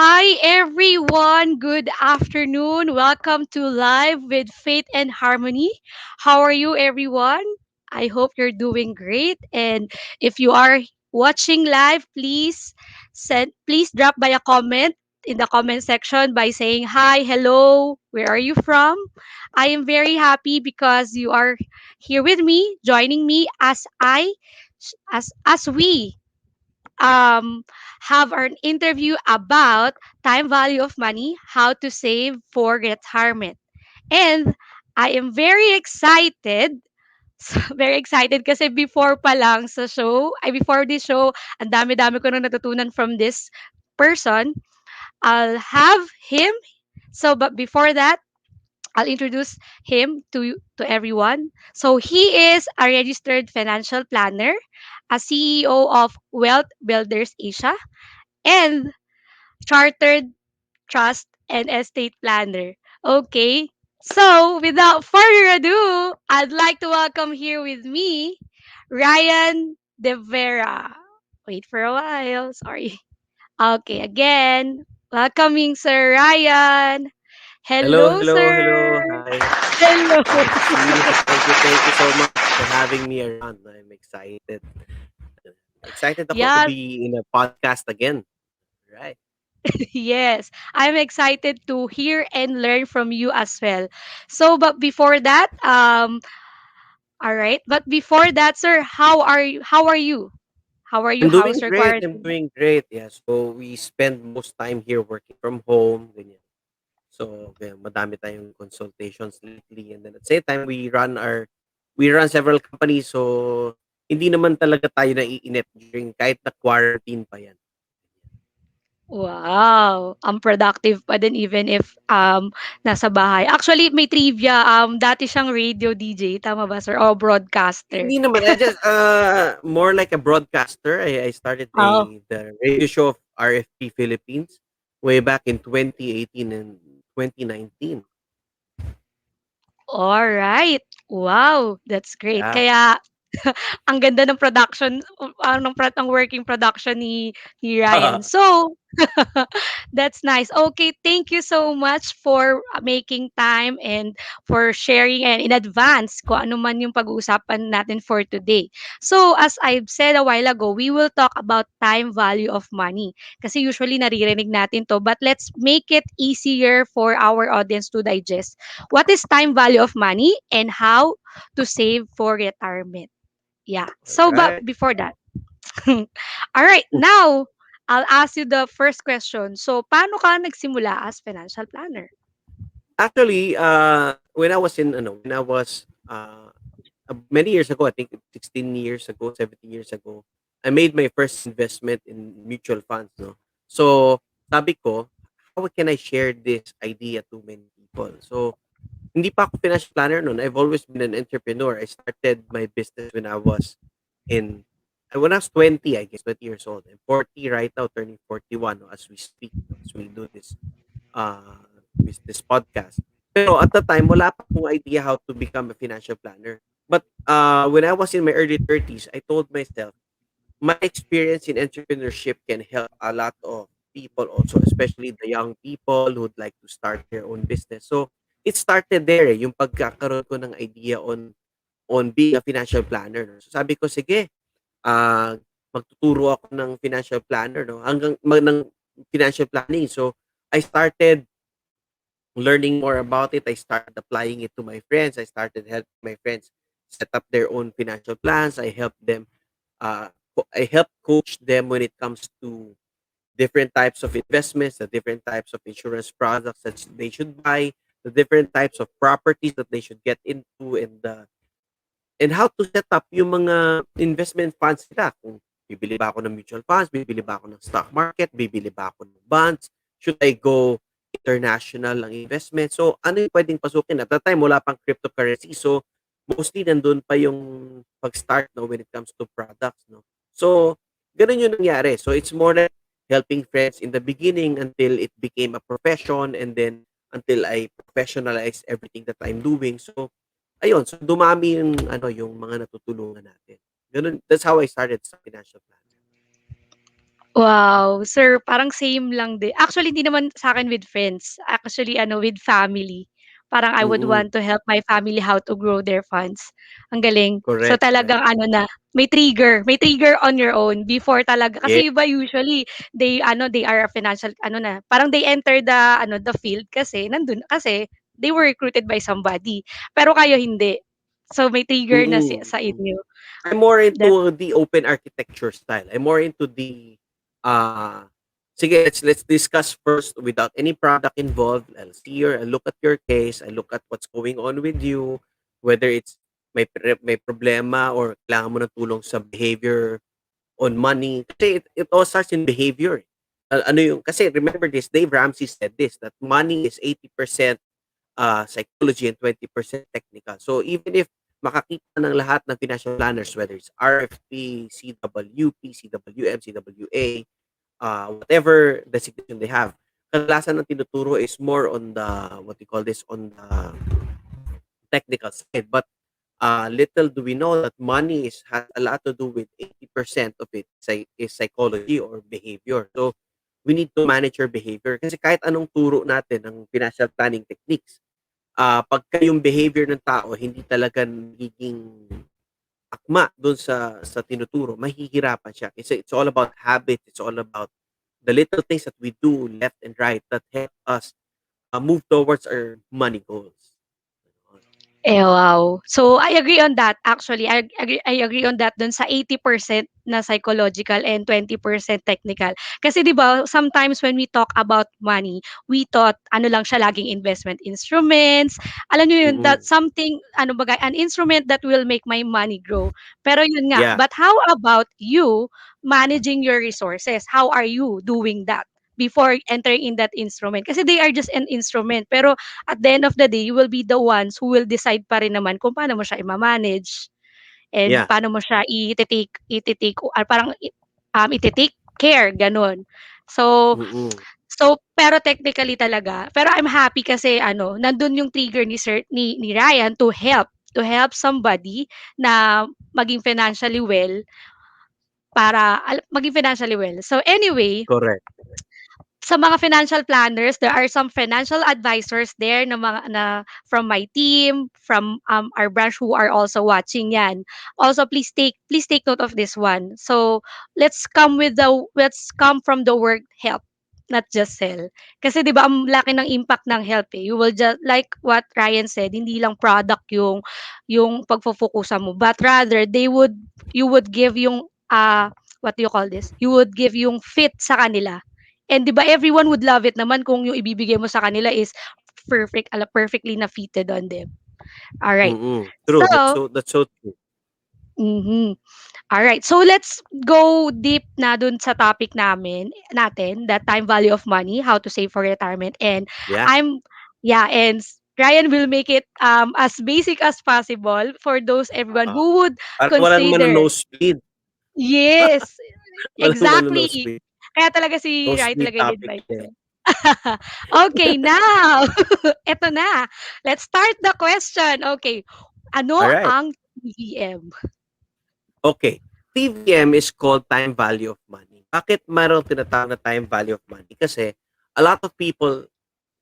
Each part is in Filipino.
Hi everyone, good afternoon. Welcome to Live with Faith and Harmony. How are you everyone? I hope you're doing great, and if you are watching live, please drop by a comment in the comment section by saying hi, hello, where are you from? I am very happy because you are here with me, joining me as we um, have an interview about time value of money, how to save for retirement. And I am very excited. Very excited kasi before pa lang sa show, before this show, ang dami-dami ko nang natutunan from this person. I'll have him. So, but before that, I'll introduce him to everyone. So he is a registered financial planner, a CEO of Wealth Builders Asia, and chartered trust and estate planner. Okay. So, without further ado, I'd like to welcome here with me Ryan De Vera. Wait for a while. Sorry. Okay, again. Welcoming Sir Ryan. Hello, Hello, hello, sir. hello. Hi. Hello. MC. Thank you so much for having me around. I'm excited. Excited ako to Yes, be in a podcast again. Right. yes. I'm excited to hear and learn from you as well. So, but before that, all right. But before that, sir, how are you? How are you? How are you? I'm doing How's your great. I'm quarantine? doing great. Yeah. So we spend most time here working from home. Ganyan. So madami tayong consultations lately, and then at the same time we run several companies. So hindi naman talaga tayo naiinip during kahit na quarantine pa yan. Wow, ang productive pa din even if nasa bahay. Actually, may trivia, dati siyang radio DJ, tama ba sir? O broadcaster. Hindi naman, I just, more like a broadcaster. I started Oh, the radio show of RFP Philippines way back in 2018 and 2019. all right. Wow, that's great. Yeah. Kaya ang ganda ng production, ng working production ni Ryan. So, that's nice. Okay, thank you so much for making time and for sharing and in advance kung ano man yung pag-uusapan natin for today. So, as I've said a while ago, we will talk about time value of money. Kasi usually naririnig natin to, but let's make it easier for our audience to digest. What is time value of money and how to save for retirement? Yeah. All So, but right. before that, all right, now I'll ask you the first question. So, paano ka nagsimula as financial planner? Actually, when I was many years ago, I think 16 years ago, 17 years ago, I made my first investment in mutual funds, no. So, sabi ko, how can I share this idea to many people? So, hindi pa ako financial planner noon. I've always been an entrepreneur. I started my business in when I was 20, I guess, 20 years old. I'm 40 right now, turning 41 no, as we speak, no, as we do uh this podcast. Pero at the time, wala pa akong idea how to become a financial planner. But when I was in my early 30s, I told myself, my experience in entrepreneurship can help a lot of people also, especially the young people who'd like to start their own business. So it started there, yung pagkakaroon ko ng idea on being a financial planner. No? So sabi ko, sige, ah, magtuturo ako ng financial planner, no? Ng financial planning. So I started learning more about it. I started applying it to my friends. I started helping my friends set up their own financial plans. I help coach them when it comes to different types of investments, the different types of insurance products that they should buy, the different types of properties that they should get into, and how to set up yung mga investment funds nila. Kung bibili ba ako ng mutual funds, bibili ba ako ng stock market, bibili ba ako ng bonds, should I go international ang investment? So, ano yung pwedeng pasukin? At that time, wala pang cryptocurrency. So, mostly nandun pa yung pag-start no, when it comes to products. No? So, ganun yung nangyari. So, it's more like helping friends in the beginning until it became a profession, and then until I professionalize everything that I'm doing. So, ayun, so dumami yung ano, yung mga natutulungan natin. Gano'n, that's how I started sa financial planner. Wow, sir, parang same lang din. Actually, hindi naman sa akin with friends. Actually, with family. Parang I would Mm, want to help my family how to grow their funds. Ang galing. So correct, correct. talagang na, may trigger on your own before talaga. Yeah. Kasi iba usually, they are a financial, parang they enter the field kasi they were recruited by somebody. Pero kayo hindi. So may trigger na Mm, sa mm. inyo. I'm more That, into the open architecture style. I'm more into the uh sige, let's discuss first without any product involved. I look at your case, I look at what's going on with you, whether it's may problema or kailangan mo ng tulong sa behavior on money. Kasi it all starts in behavior. Ano yung kasi remember this, Dave Ramsey said this that money is 80% psychology and 20% technical. So even if makakita ng lahat ng financial planners, whether it's RFP, CWP, CWM, CWA, whatever designation they have, kadalasan ng tinuturo is more on the, what you call this, on the technical side. But little do we know that money has a lot to do with 80% of it is psychology or behavior. So we need to manage your behavior. Kasi kahit anong turo natin ng financial planning techniques, pagka yung behavior ng tao hindi talaga nagiging akma doon sa tinuturo, mahihirapan siya. Kasi it's all about habits, it's all about the little things that we do left and right that help us move towards our money goals. wow. So, I agree on that. Actually, I agree on that dun sa 80% na psychological and 20% technical. Kasi 'di ba, sometimes when we talk about money, we thought ano lang siya laging investment instruments. Alam niyo yun, that Mm-mm. something an instrument that will make my money grow. Pero yun nga, Yeah. but how about you managing your resources? How are you doing that? Before entering in that instrument kasi they are just an instrument pero at the end of the day, you will be the ones who will decide pa rin naman kung paano mo siya i-manage and Yeah. paano mo siya ite-take care, gano'n. So, Mm-mm. pero technically talaga, pero I'm happy kasi nandun yung trigger ni Ryan to help somebody na maging financially well maging financially well. So anyway, Correct. sa mga financial planners, there are some financial advisors there na mga na from my team, from our branch who are also watching yan. Also, please take note of this one. So, let's come from the word help, not just sell. Kasi 'di ba ang laki ng impact ng help eh. You will just like what Ryan said, hindi lang product yung pagfo-focusan mo, but rather you would give yung what do you call this? You would give yung fit sa kanila. And 'di ba everyone would love it naman kung yung ibibigay mo sa kanila is perfectly na fitted on them. All right. Mm-mm. True. So, That's so true. mhm. All right. So let's go deep na dun sa topic natin, the time value of money, how to save for retirement. And Yeah. I'm yeah, and Ryan will make it as basic as possible for those everyone Uh, who would Parang wala naman consider. nosebleed. Yes, Walang exactly. nosebleed. Kaya talaga si Ryan Nosebleed talaga yung topic invite din. ko. Okay, now, eto na. Let's start the question. Okay, ano Alright. ang TVM? Okay. TVM is called time value of money. Bakit mayroong tinatawag na time value of money? Kasi a lot of people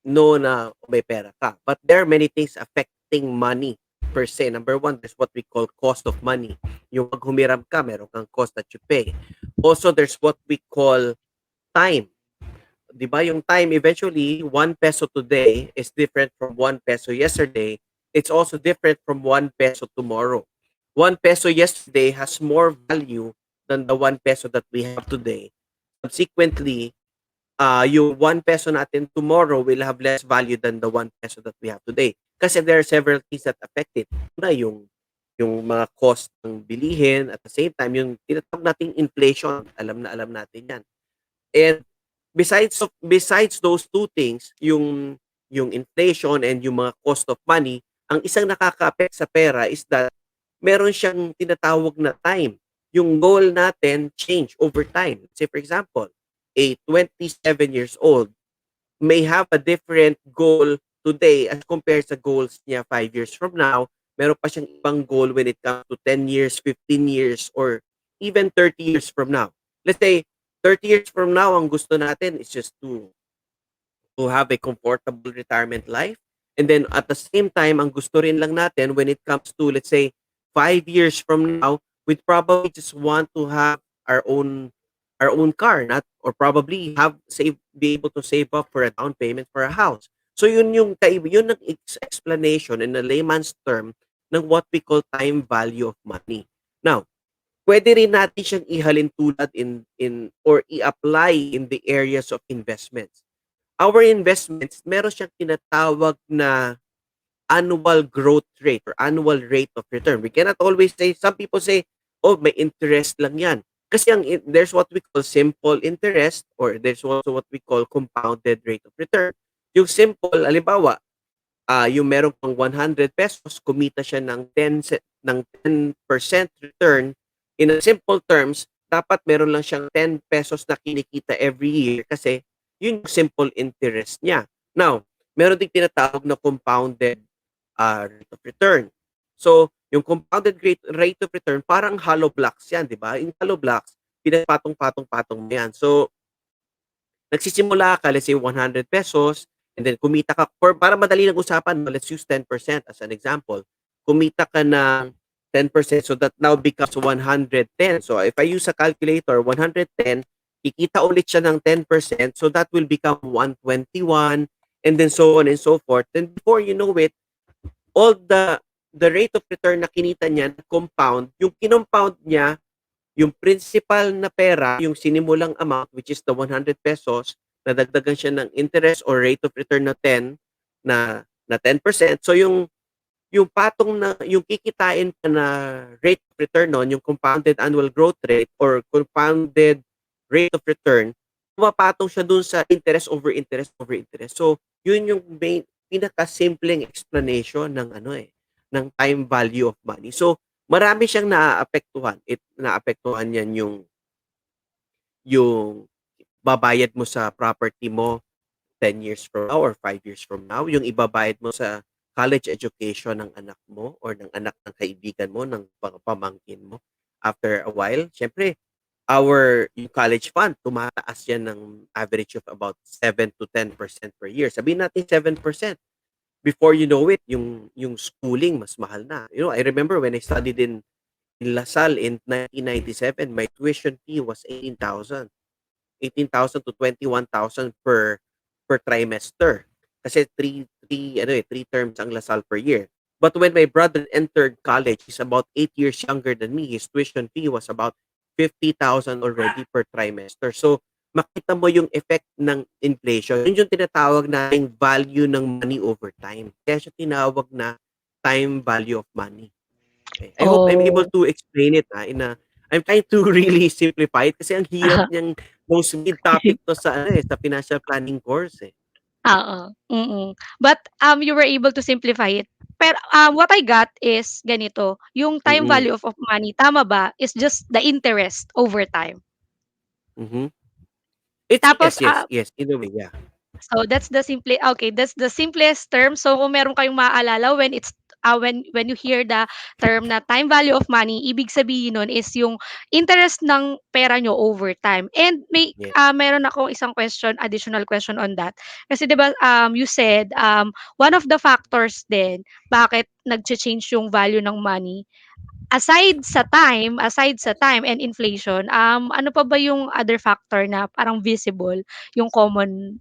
know na may pera ka. But there are many things affecting money per se. Number one, there's what we call cost of money. Yung pag humiram ka, meron kang cost that you pay. Also, there's what we call time. 'Di ba yung time eventually 1 peso today is different from 1 peso yesterday. It's also different from 1 peso tomorrow. 1 peso yesterday has more value than the 1 peso that we have today. Subsequently, yung 1 peso natin tomorrow will have less value than the 1 peso that we have today. Kasi there are several things that affect it. Una, yung mga cost ng bilihin at the same time yung tinatawag nating inflation. Alam na alam natin yan. And besides those two things, yung inflation and yung mga cost of money, ang isang nakaka-affect sa pera is that meron siyang tinatawag na time. Yung goal natin change over time. Say for example, a 27 years old may have a different goal today as compared sa goals niya 5 years from now. Meron pa siyang ibang goal when it comes to 10 years, 15 years, or even 30 years from now. Let's say, 30 years from now, ang gusto natin is just to have a comfortable retirement life. And then at the same time, ang gusto rin lang natin when it comes to, let's say, 5 years from now, we'd probably just want to have our own car, not or probably be able to save up for a down payment for a house. So yun ang explanation in a layman's term ng what we call time value of money. Now, pwede rin natin siyang ihalin tulad in or i-apply in the areas of investments. Our investments, meron siyang tinatawag na annual growth rate or annual rate of return. We cannot always say, some people say, oh, may interest lang yan. Kasi there's what we call simple interest or there's also what we call compounded rate of return. Yung simple, halimbawa, yung meron pang 100 pesos, kumita siya ng 10% return. In a simple terms, dapat meron lang siyang 10 pesos na kinikita every year kasi yun yung simple interest niya. Now, meron ding tinatawag na compounded rate of return. So, yung compounded rate of return, parang hollow blocks yan, di ba? Yung hollow blocks, pinagpatong-patong-patong mo yan. So, nagsisimula ka, let's say 100 pesos, and then kumita ka, para madali lang usapan, let's use 10% as an example. Kumita ka ng 10%, so that now becomes 110. So if I use a calculator, 110, kikita ulit siya ng 10%, so that will become 121, and then so on and so forth. And before you know it, all the rate of return na kinita niya, compound, yung kinompound niya, yung principal na pera, yung sinimulang amount, which is the 100 pesos, nadagdagan siya ng interest or rate of return na 10, na 10%. So yung patong na, yung kikitain pa na rate of return nun, yung compounded annual growth rate or compounded rate of return, pumapatong siya dun sa interest over interest over interest. So, yun yung pinaka-simpleng explanation ng ng time value of money. So, marami siyang naaapektuhan. Naapektuhan yan yung babayad mo sa property mo 10 years from now or 5 years from now, yung ibabayad mo sa college education ng anak mo or ng anak ng kaibigan mo, ng pamangkin mo. After a while, syempre, yung college fund, tumataas yan ng average of about 7 to 10% per year. Sabihin natin 7%. Before you know it, yung schooling mas mahal na. I remember when I studied in LaSalle in 1997, my tuition fee was 18,000 to 21,000 per trimester. Kasi three terms ang LaSalle per year. But when my brother entered college, he's about 8 years younger than me. His tuition fee was about 50,000 already per trimester. So, makita mo yung effect ng inflation. Yun yung tinatawag nating value ng money over time. Kaya siya tinawag na time value of money. Okay. I hope I'm able Oh. to explain it I'm trying to really simplify it kasi ang hirap niyang most mid topic to sa financial planning course eh. Oo, But, you were able to simplify it. Pero, what I got is ganito, yung time Mm. value of money, tama ba, is just the interest over time. Mhm. It's Tapos, yes, in a way, yeah. so that's the simplest term. So kung meron kayong maaalala when you hear the term na time value of money, ibig sabihin nun is yung interest ng pera nyo over time. And Yes. meron ako isang additional question on that. Kasi 'di ba you said one of the factors din bakit nagche-change yung value ng money aside sa time and inflation, ano pa ba yung other factor na parang visible, yung common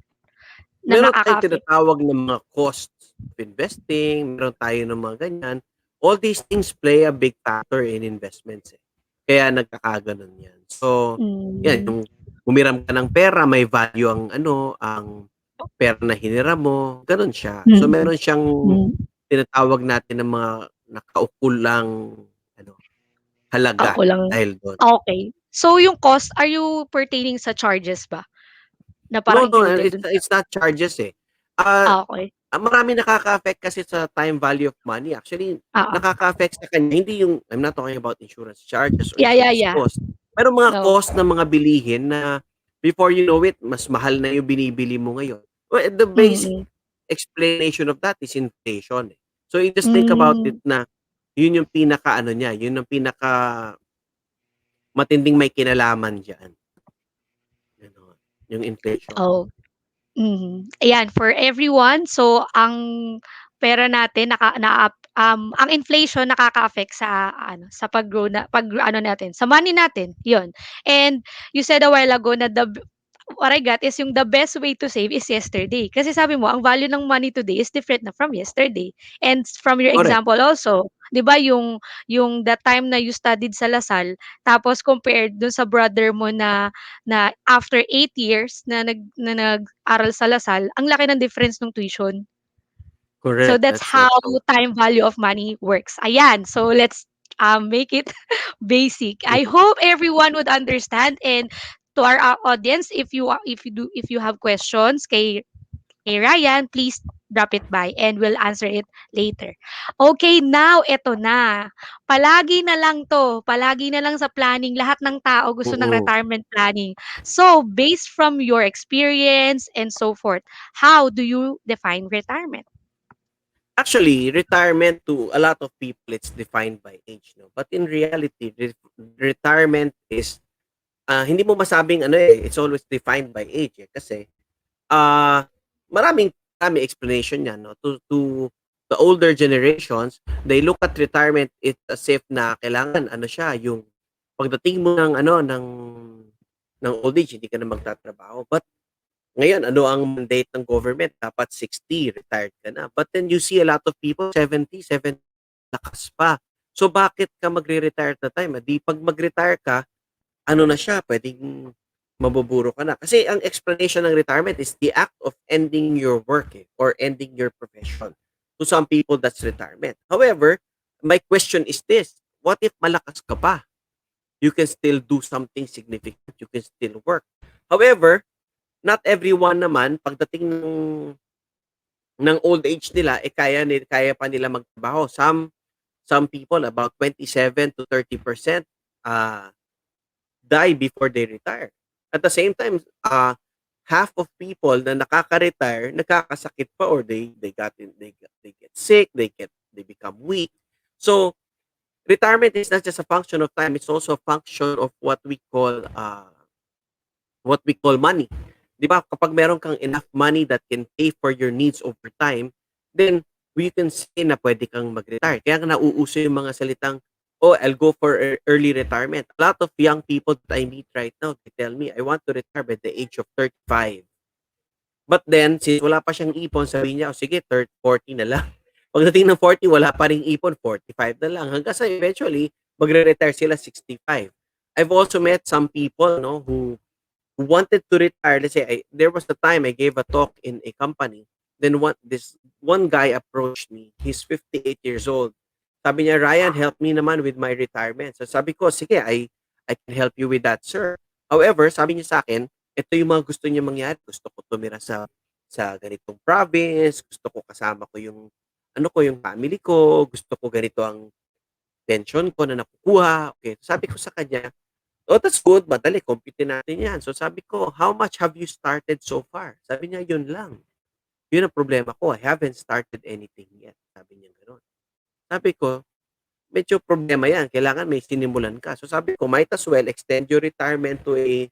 na Meron tayong nakaka-affect? tinatawag na mga costs of investing, meron tayo ng mga ganyan. All these things play a big factor in investments eh. Kaya nagkakaganon yan. So, yan, Hmm, yung humiram ka ng pera, may value ang pera na hiniram mo, ganun siya. So, mm, meron siyang hmm, tinatawag natin ng mga nakaukulang ano, halaga ako lang dahil doon. okey. So yung cost, are you pertaining sa charges ba, na No, parang no, included dun sa it's not charges eh. Ah, okey, Maraming nakaka-affect kasi sa time value of money. Actually, oo. nakaka-affect sa kanya hindi yung I'm not talking about insurance charges or Yeah, yeah, insurance yeah. cost. Pero mga No. cost ng mga bilihin na before you know it, mas mahal na yung binibili mo ngayon. Well, the basic Mm, explanation of that is inflation, eh. So, you just think about it hmm, na yun yung pinaka-ano niya, yun yung pinaka matinding may kinalaman diyan. yung inflation. Oh, ayan for everyone. So ang pera natin ang inflation nakaka-affect sa ano, sa pag-grow na pag-ano natin, sa money natin, 'yon. And you said a while ago na what I got is yung the best way to save is yesterday. Kasi sabi mo, ang value ng money today is different na from yesterday. And from your Correct. example also, 'di ba yung the time na you studied sa Lasal, tapos compared dun sa brother mo na after 8 years na nag-aral sa Lasal, ang laki ng difference ng tuition. So Correct. that's That's how so time value of money works. Ayan. So let's make it basic. I mhm. hope everyone would understand. And to our audience, if you have questions kay Ryan, please drop it by and we'll answer it later. Okay, now eto na. Palagi na lang sa planning. Lahat ng tao gusto ng Mm. retirement planning. So, based from your experience and so forth, how do you define retirement? Actually, retirement to a lot of people it's defined by age, no. But in reality, retirement is hindi mo masabing ano eh, it's always defined by age eh. Kasi ah maraming explanation yan, no. To the older generations, they look at retirement it's as if na kailangan ano siya, yung pagdating mo ng ano ng old age hindi ka na magtatrabaho. But ngayon ano ang mandate ng government dapat 60 retired ka na. But then you see a lot of people 70 lakas pa. So bakit ka magre-retire at the time? 'Di 'pag mag-retire ka, ano na siya, puwedeng mabuburo ka na. Kasi ang explanation ng retirement is the act of ending your work, eh, or ending your profession. To some people, that's retirement. However, my question is this, what if malakas ka pa? You can still do something significant, you can still work. However, not everyone naman pagdating ng old age nila, eh, kaya pa nila magtrabaho. Some people about 27 to 30% ah die before they retire. At the same time, half of people na nakaka-retire, nagkakasakit pa or they get sick, they become weak. So, retirement is not just a function of time, it's also a function of what we call money. 'Di ba? Kapag meron kang enough money that can pay for your needs over time, then we can say na pwede kang mag-retire. Kaya nga nauuso yung mga salitang, "Oh, I'll go for early retirement." A lot of young people that I meet right now, they tell me, "I want to retire by the age of 35." But then, since wala pa siyang ipon, sabi niya, "O sige, 40 na lang." Pagdating ng 40, wala pa ring ipon, 45 na lang. Hanggang sa eventually, magre-retire sila 65. I've also met some people, no, who wanted to retire. Let's say there was a time I gave a talk in a company. Then this one guy approached me. He's 58 years old. Sabi niya, Ryan, help me naman with my retirement. So sabi ko, sige, I can help you with that, sir. However, sabi niya sa akin, ito yung mga gusto niya mangyari. Gusto ko tumira sa ganitong province. Gusto ko kasama ko yung family ko. Gusto ko ganito ang pension ko na nakukuha. Okay. Sabi ko sa kanya, oh, that's good. Madali, compute natin yan. So sabi ko, how much have you started so far? Sabi niya, yun lang. Yun ang problema ko. I haven't started anything yet. Sabi niya gano'n. Sabi ko, medyo problema yan. Kailangan may sinimulan ka. So sabi ko, might as well extend your retirement to a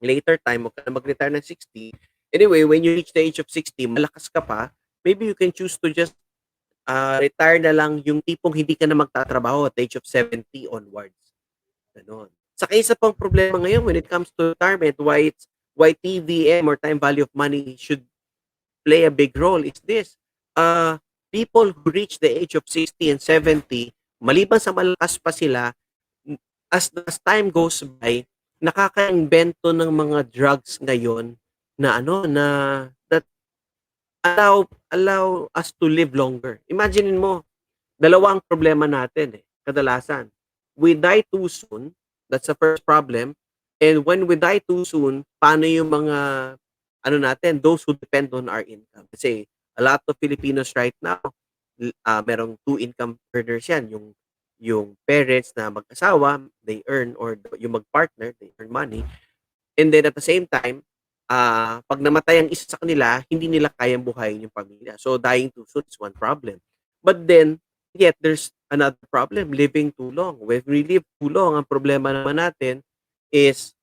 later time. Huwag ka na mag-retire ng 60. Anyway, when you reach the age of 60, malakas ka pa, maybe you can choose to just retire na lang yung tipong hindi ka na magtatrabaho at the age of 70 onwards. Gano'n. Saka isa pang problema ngayon when it comes to retirement, why TVM or time value of money should play a big role is this. People who reach the age of 60 and 70, maliban sa malakas pa sila, as time goes by, nakaka-imbento ng mga drugs ngayon na ano na that allow us to live longer. Imagine mo, dalawa ang problema natin, eh, kadalasan. We die too soon, that's the first problem. And when we die too soon, paano yung mga ano natin, those who depend on our income. Kasi a lot of Filipinos right now, merong two income earners yan. Yung parents na mag-asawa, they earn, or yung mag-partner, they earn money. And then at the same time, 'pag namatay ang isa sa kanila, hindi nila kayang buhayin yung pamilya. So dying too soon is one problem. But then, yet there's another problem, living too long. When we live too long, ang problema naman natin is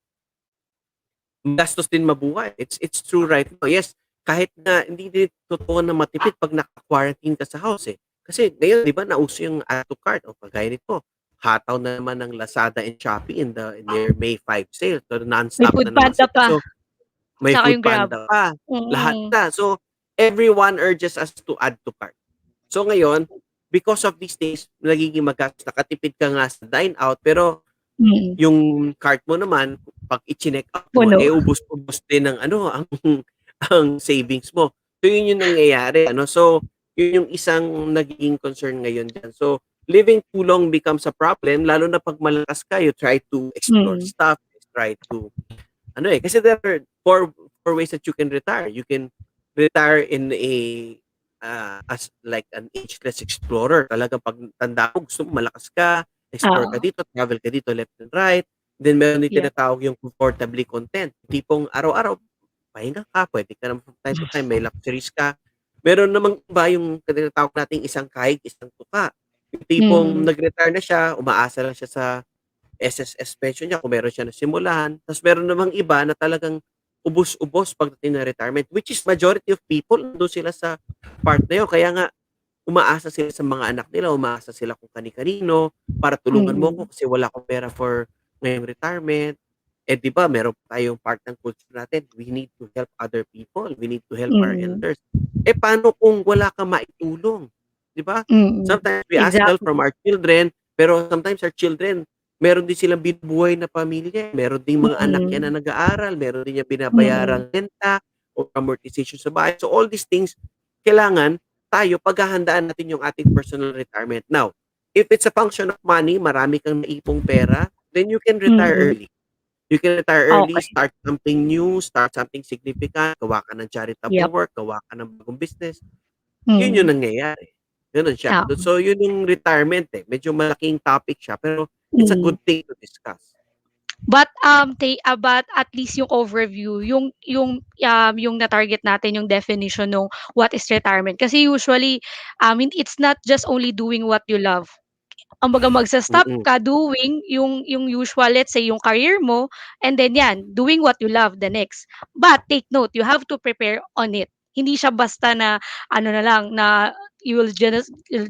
magastos din mabuhay. It's true right now. Yes, kahit na hindi din totoo na matipid 'pag naka-quarantine ka sa house, eh. Kasi ngayon 'di ba nauso yung add to cart o kagaya nito, hataw na naman ng Lazada and Shopee in their May 5 sale. So, May nonstop food na naman panda sila. pa, So, may tsaka food yung Grab. panda pa, lahat Mm, na. So, everyone urges us to add to cart. So, ngayon, because of these things, nagiging magastos. Nakatipid ka nga sa dine out, pero mm. yung cart mo naman, 'pag i-chineck out mo, Puno. eh, ubos-ubos din ng ano, ang ang savings mo. So, yun yung nangyayari ano. So, yun yung isang nagiging concern ngayon diyan. So, living too long becomes a problem lalo na 'pag malakas ka, you try to explore Mm, stuff, try to ano, eh, kasi there are four ways that you can retire. You can retire in a, as like an ageless explorer. Talagang 'pag tanda mo gusto mo malakas ka, explore ka oo, dito, travel ka dito left and right. Then meron din yep. tinatawag yung comfortably content. Tipong araw-araw pahinga ka, puwede ka naman from time to time may luxuries ka. Meron namang iba yung tinatawag nating isang kahig, isang tuka. Yung tipong Mm, nag-retire na siya, umaasa lang siya sa SSS pension niya kung meron siya nasimulan. Tapos meron namang iba na talagang ubos-ubos pagdating ng retirement, which is majority of people nandun sila sa part na yun. Kaya nga umaasa sila sa mga anak nila, umaasa sila kung kani-kanino para tulungan mo mm, ko kasi wala akong pera for ngayong retirement. Eh, 'di ba meron pa tayong part ng culture natin, we need to help other people, we need to help our mm, elders. Eh, paano kung wala kang maitulong, 'di ba? mm. Sometimes we ask help from Exactly. our children, pero sometimes our children meron din silang binubuhay na pamilya, meron ding mga anak yan Mm, na nag-aaral, meron din yang mm, binabayarang renta or amortization sa bahay. So all these things, kailangan tayo paghahandaan natin yung ating personal retirement. Now, if it's a function of money, marami kang naipong pera, then you can retire mm. early. You can retire early, Okey, start something new, start something significant, gawa ka ng charitable yep. work, gawa ka ng bagong business. Yun yung Mm, nangyayari. Gano'n siya. oo. So yun yung retirement, eh. Medyo malaking topic siya, pero it's a Mm. good thing to discuss. But at least yung overview, yung na-target natin yung definition nung what is retirement. Kasi usually, it's not just only doing what you love. Kumbaga magsa-stop Mm, ka doing yung usual, let's say yung career mo, and then yan, doing what you love the next. But take note, you have to prepare on it. Hindi siya basta na ano na lang na you'll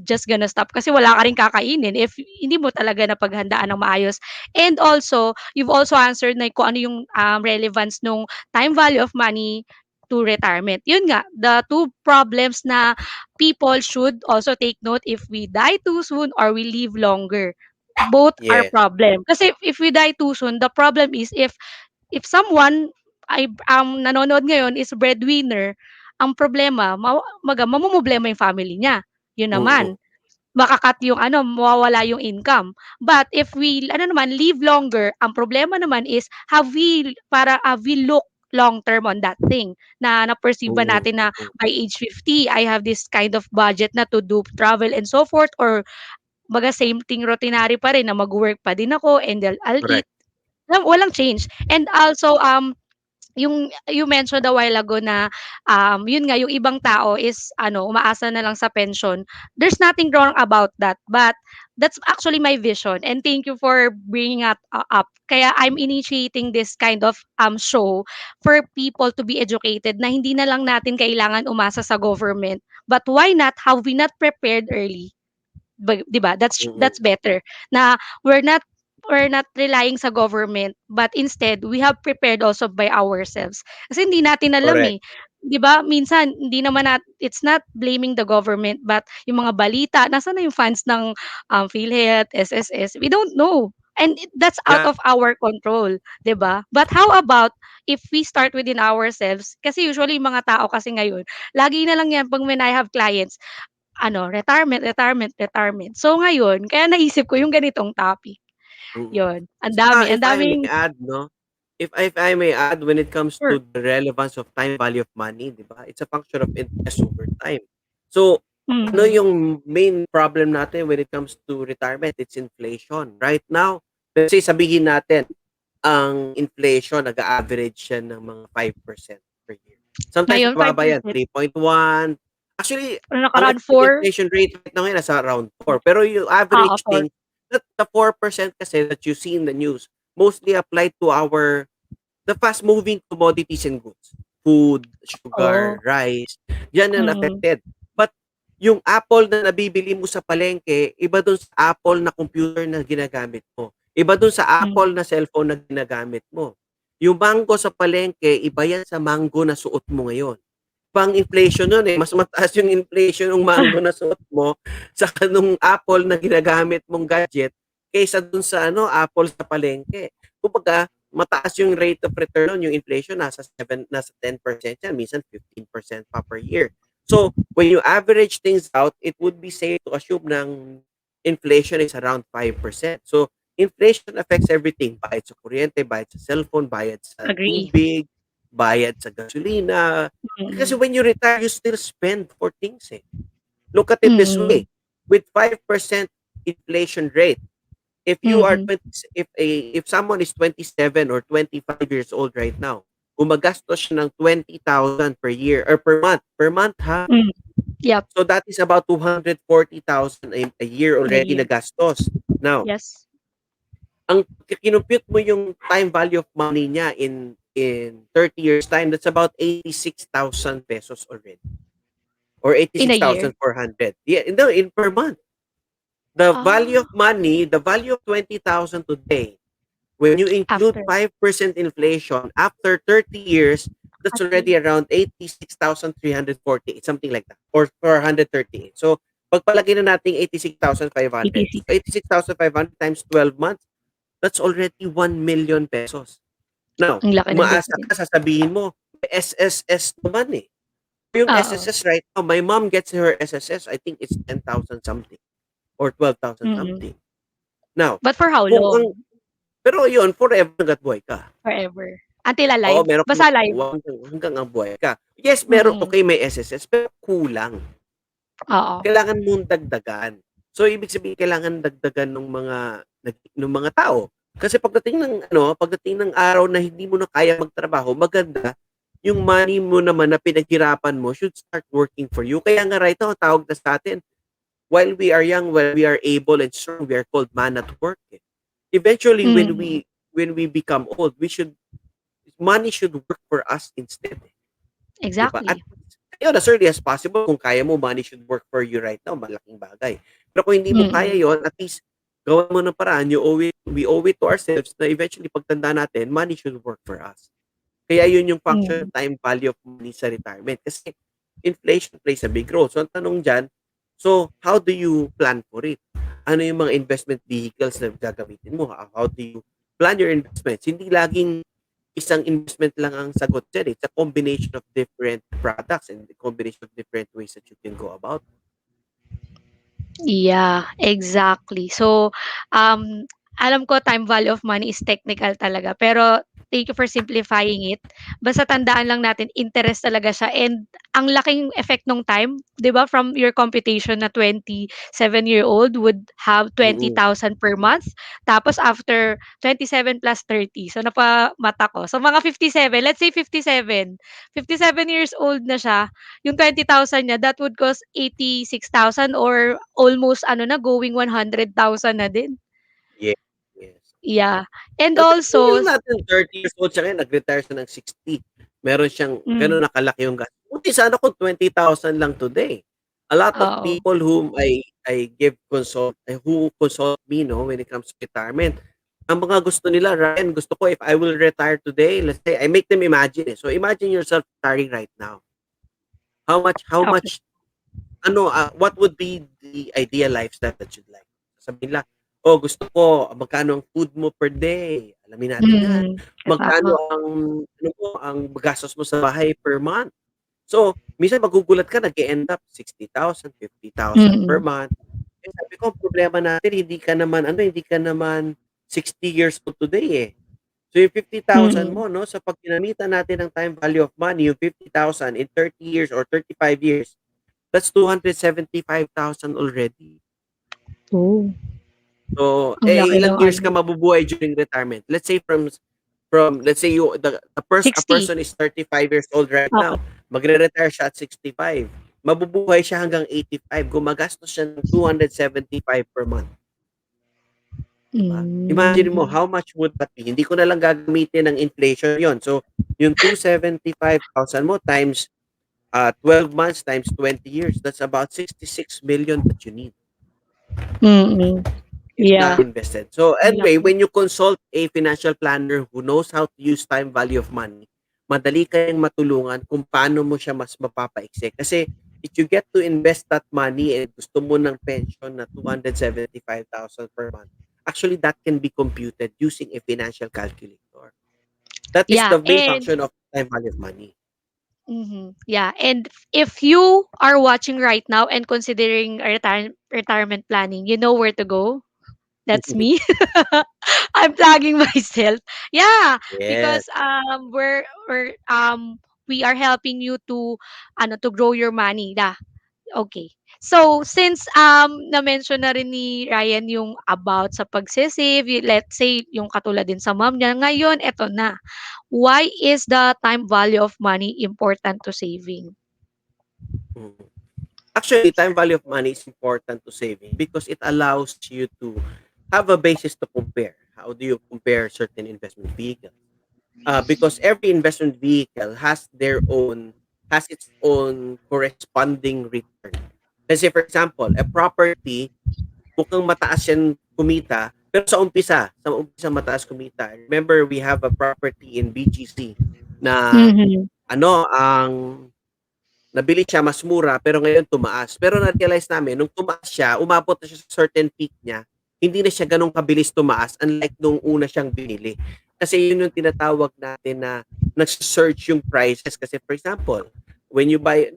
just gonna stop kasi wala ka ring kakainin if hindi mo talaga napaghandaan ng maayos. And also, you've also answered na kung ano yung relevance nung time value of money to retirement. Yun nga, the two problems na people should also take note if we die too soon or we live longer. Both are yes. problem. Kasi if we die too soon, the problem is if someone ay nanonood ngayon is breadwinner, ang problema mamomroblema yung family niya. Yun Mm, naman maka-cut yung ano, mawawala yung income. But if we ano naman, live longer, ang problema naman is have we look long term on that thing na na-perceive ba mm, natin na mm. by age 50, I have this kind of budget na to do travel and so forth or baga same thing routinary pa rin na mag-work pa din ako and then I'll eat. Correct. Walang change. And also, yung you mentioned a while ago na yun nga yung ibang tao is ano umaasa na lang sa pension. There's nothing wrong about that, but that's actually my vision and thank you for bringing it up. Kaya I'm initiating this kind of show for people to be educated na hindi na lang natin kailangan umasa sa government, but why not have we not prepared early, 'di ba? That's Mm, better na we're not relying sa government, but instead we have prepared also by ourselves. Kasi hindi natin alam correct. eh. 'Di ba? Minsan hindi naman it's not blaming the government, but yung mga balita, nasaan na yung funds ng PhilHealth, SSS? We don't know. And that's out Yeah, of our control, 'di ba? But how about if we start within ourselves? Kasi usually yung mga tao kasi ngayon, lagi na lang yan pag when I have clients, ano, retirement, retirement, retirement. So ngayon, kaya naisip ko yung ganitong topic. mm. Yun, ang Saka dami, ang if I may daming add 'no, if I may add when it comes sure. to the relevance of time value of money, 'di ba? It's a function of interest over time. So, ano Mm, yung main problem natin when it comes to retirement? It's inflation. Right now, let's say sabihin natin, ang inflation nag-a-average siya ng mga 5% per year. Sometimes ngayon mababa yan, 5%, 3.1. Actually, nung ang nakaraan expected 4, inflation rate right now ngayon nasa around 4. Pero yung oo, average 4. thing, that the 4% kasi that you see in the news mostly applied to our the fast-moving commodities and goods, food, Oh. sugar, rice, yan ang Mm. affected. But yung Apple na nabibili mo sa palengke, iba dun sa Apple na computer na ginagamit mo. Iba dun sa Mm. Apple na cellphone na ginagamit mo. Yung mango sa palengke, iba yan sa mango na suot mo ngayon. Pang inflation nun eh. Mas mataas yung inflation ng mango na suot mo sa kanong Apple na ginagamit mong gadget kaysa dun sa Apple sa palengke. Kumbaga, mataas yung rate of return nun, yung inflation nasa 10% yan, minsan 15% pa per year. So, when you average things out, it would be safe to assume ng inflation is around 5%. So, inflation affects everything. Bayad sa kuryente, bayad sa cellphone, bayad sa Agree. tubig, bayad sa gasolina. Kasi Mm. when you retire, you still spend for things eh. Look at it this Mm. way. With 5% inflation rate, if you are Mhm. 20, if someone is 27 or 25 years old right now, gumagastos siya ng 20,000 per year or per month ha. Mm. Yep. So that is about 240,000 a year In a already year. na gastos. Now, Yes. ang kinumpute mo yung time value of money niya in 30 years time, that's about 86,000 pesos already or In a year. 86,400. Yeah, no, in per month. The value of Ah. money, the value of 20,000 today, when you include After. 5% inflation, after 30 years, that's already Ati. around 86,348, something like that, or 438. So, pagpalagay na natin 86,500. So, 86. 86,500 times 12 months, that's already 1 million pesos. Now, Ang laki ng umaasa ka, difference. sasabihin mo, may SSS naman eh. Yung Oo. SSS right now, my mom gets her SSS, I think it's 10,000 something or 12,000 Mm. something. Now, But for how kung ang, long? pero yun, forever hanggat buhay ka. Forever. Until Oo, alive? meron kang Basta alive? makukuha hanggang ang buhay ka. Yes, meron, Mm. okay, may SSS, pero kulang. Oo. Kailangan mong dagdagan. So, ibig sabihin, kailangan dagdagan ng mga tao. Kasi pagdating ng araw na hindi mo na kaya magtrabaho, maganda, yung money mo naman na pinaghirapan mo should start working for you. Kaya nga right now, tawag na sa atin, while we are young, while we are able and strong, we are called man at work. Eh. Eventually, Mm. when we become old, money should work for us instead. 'Di ba? At Exactly. yun, as early as possible, kung kaya mo, money should work for you right now, malaking bagay. Pero kung hindi mo kaya Mm. yon, at least gawan mo ng paraan, we owe it to ourselves na eventually pagtanda natin, money should work for us. Kaya yun yung function Mm. time value of money sa retirement. Kasi inflation plays a big role. So ang tanong dyan, so how do you plan for it? Ano yung mga investment vehicles na gagamitin mo? How do you plan your investments? Hindi laging isang investment lang ang sagot dyan. It's a combination of different products and a combination of different ways that you can go about. Yeah, exactly. So, alam ko time value of money is technical talaga, pero thank you for simplifying it. Basta tandaan lang natin interest talaga siya and ang laking effect nung time, 'di ba? From your computation na 27-year-old would have Mm-mm. 20,000 per month. Tapos after 27 plus 30. So napamata ko. So mga 57, let's say 57. 57 years old na siya, yung 20,000 niya, that would cost 86,000 or almost ano na, going 100,000 na din. Yes, yes. Yeah. And Kasi also, tingnan natin 30 years old siya ngayon, nag-retire siya ng 60. Meron siyang mm, gano'n na kalaki yung gastos. Buti sana kung 20,000 lang today. A lot of oo. people whom who consult me, no, when it comes to retirement, ang mga gusto nila, Ryan, gusto ko if I will retire today, let's say, I make them imagine eh. So imagine yourself retiring right now. How Okay. much what would be the ideal lifestyle that you'd like? Sabihin nila, "Oh, gusto ko magkano ang food mo per day?" Alamin natin 'yan. Magkano Kasama. ang gastos mo sa bahay per month? So, minsan magugulat ka nag-e-end up 60,000, 50,000 per Mm, month. Eh, sabi ko ang problema natin hindi ka naman 60 years old today, eh. So, yung 50,000 mm. mo 'no, sa 'pag ginamitan natin ng time value of money, yung 50,000 in 30 years or 35 years, that's 275,000 already. Oh, So, ang laki ilang ng years ano, ka mabubuhay during retirement? Let's say from let's say a 60. person is 35 years old right Okay. now. Magre-retire siya at 65. Mabubuhay siya hanggang 85. Gumagastos siya ng 275 per month. 'di ba? Imagine mo Mm. how much would that be? Hindi ko na lang gagamitin ng inflation yon. So, yung 275,000 mo times 12 months times 20 years, that's about 66 million that you need Mm. if not Yeah. invested. So anyway, Laki. when you consult a financial planner who knows how to use time value of money, madali kayang matulungan kung paano mo siya mas mapapaiksi. Kasi if you get to invest that money and gusto mo ng pension na 275,000 per month, actually that can be computed using a financial calculator. That is Yeah, the main and function of time value of money. yeah, and if you are watching right now and considering a retirement planning, you know where to go. That's me. I'm tagging myself. Yeah, Yes. because we are helping you to to grow your money. Okay. So, since na-mention na rin ni Ryan yung about sa pagse-save, let's say yung katulad din sa mom niya, ngayon eto na. Why is the time value of money important to saving? Mm. Actually, time value of money is important to saving because it allows you to have a basis to compare. How do you compare certain investment vehicles? Because every investment vehicle has its own corresponding return. Let's say for example, a property mukhang mataas yan kumita, pero sa umpisa mataas kumita. Remember, we have a property in BGC na Mm-hmm. ang nabili siya mas mura pero ngayon tumaas. Pero na-realize namin nung tumaas siya, umabot na siya sa certain peak niya, hindi na siya gano'ng kabilis tumaas unlike nung una siyang binili. Kasi yun yung tinatawag natin na nag-surge yung prices. Kasi for example, when you buy,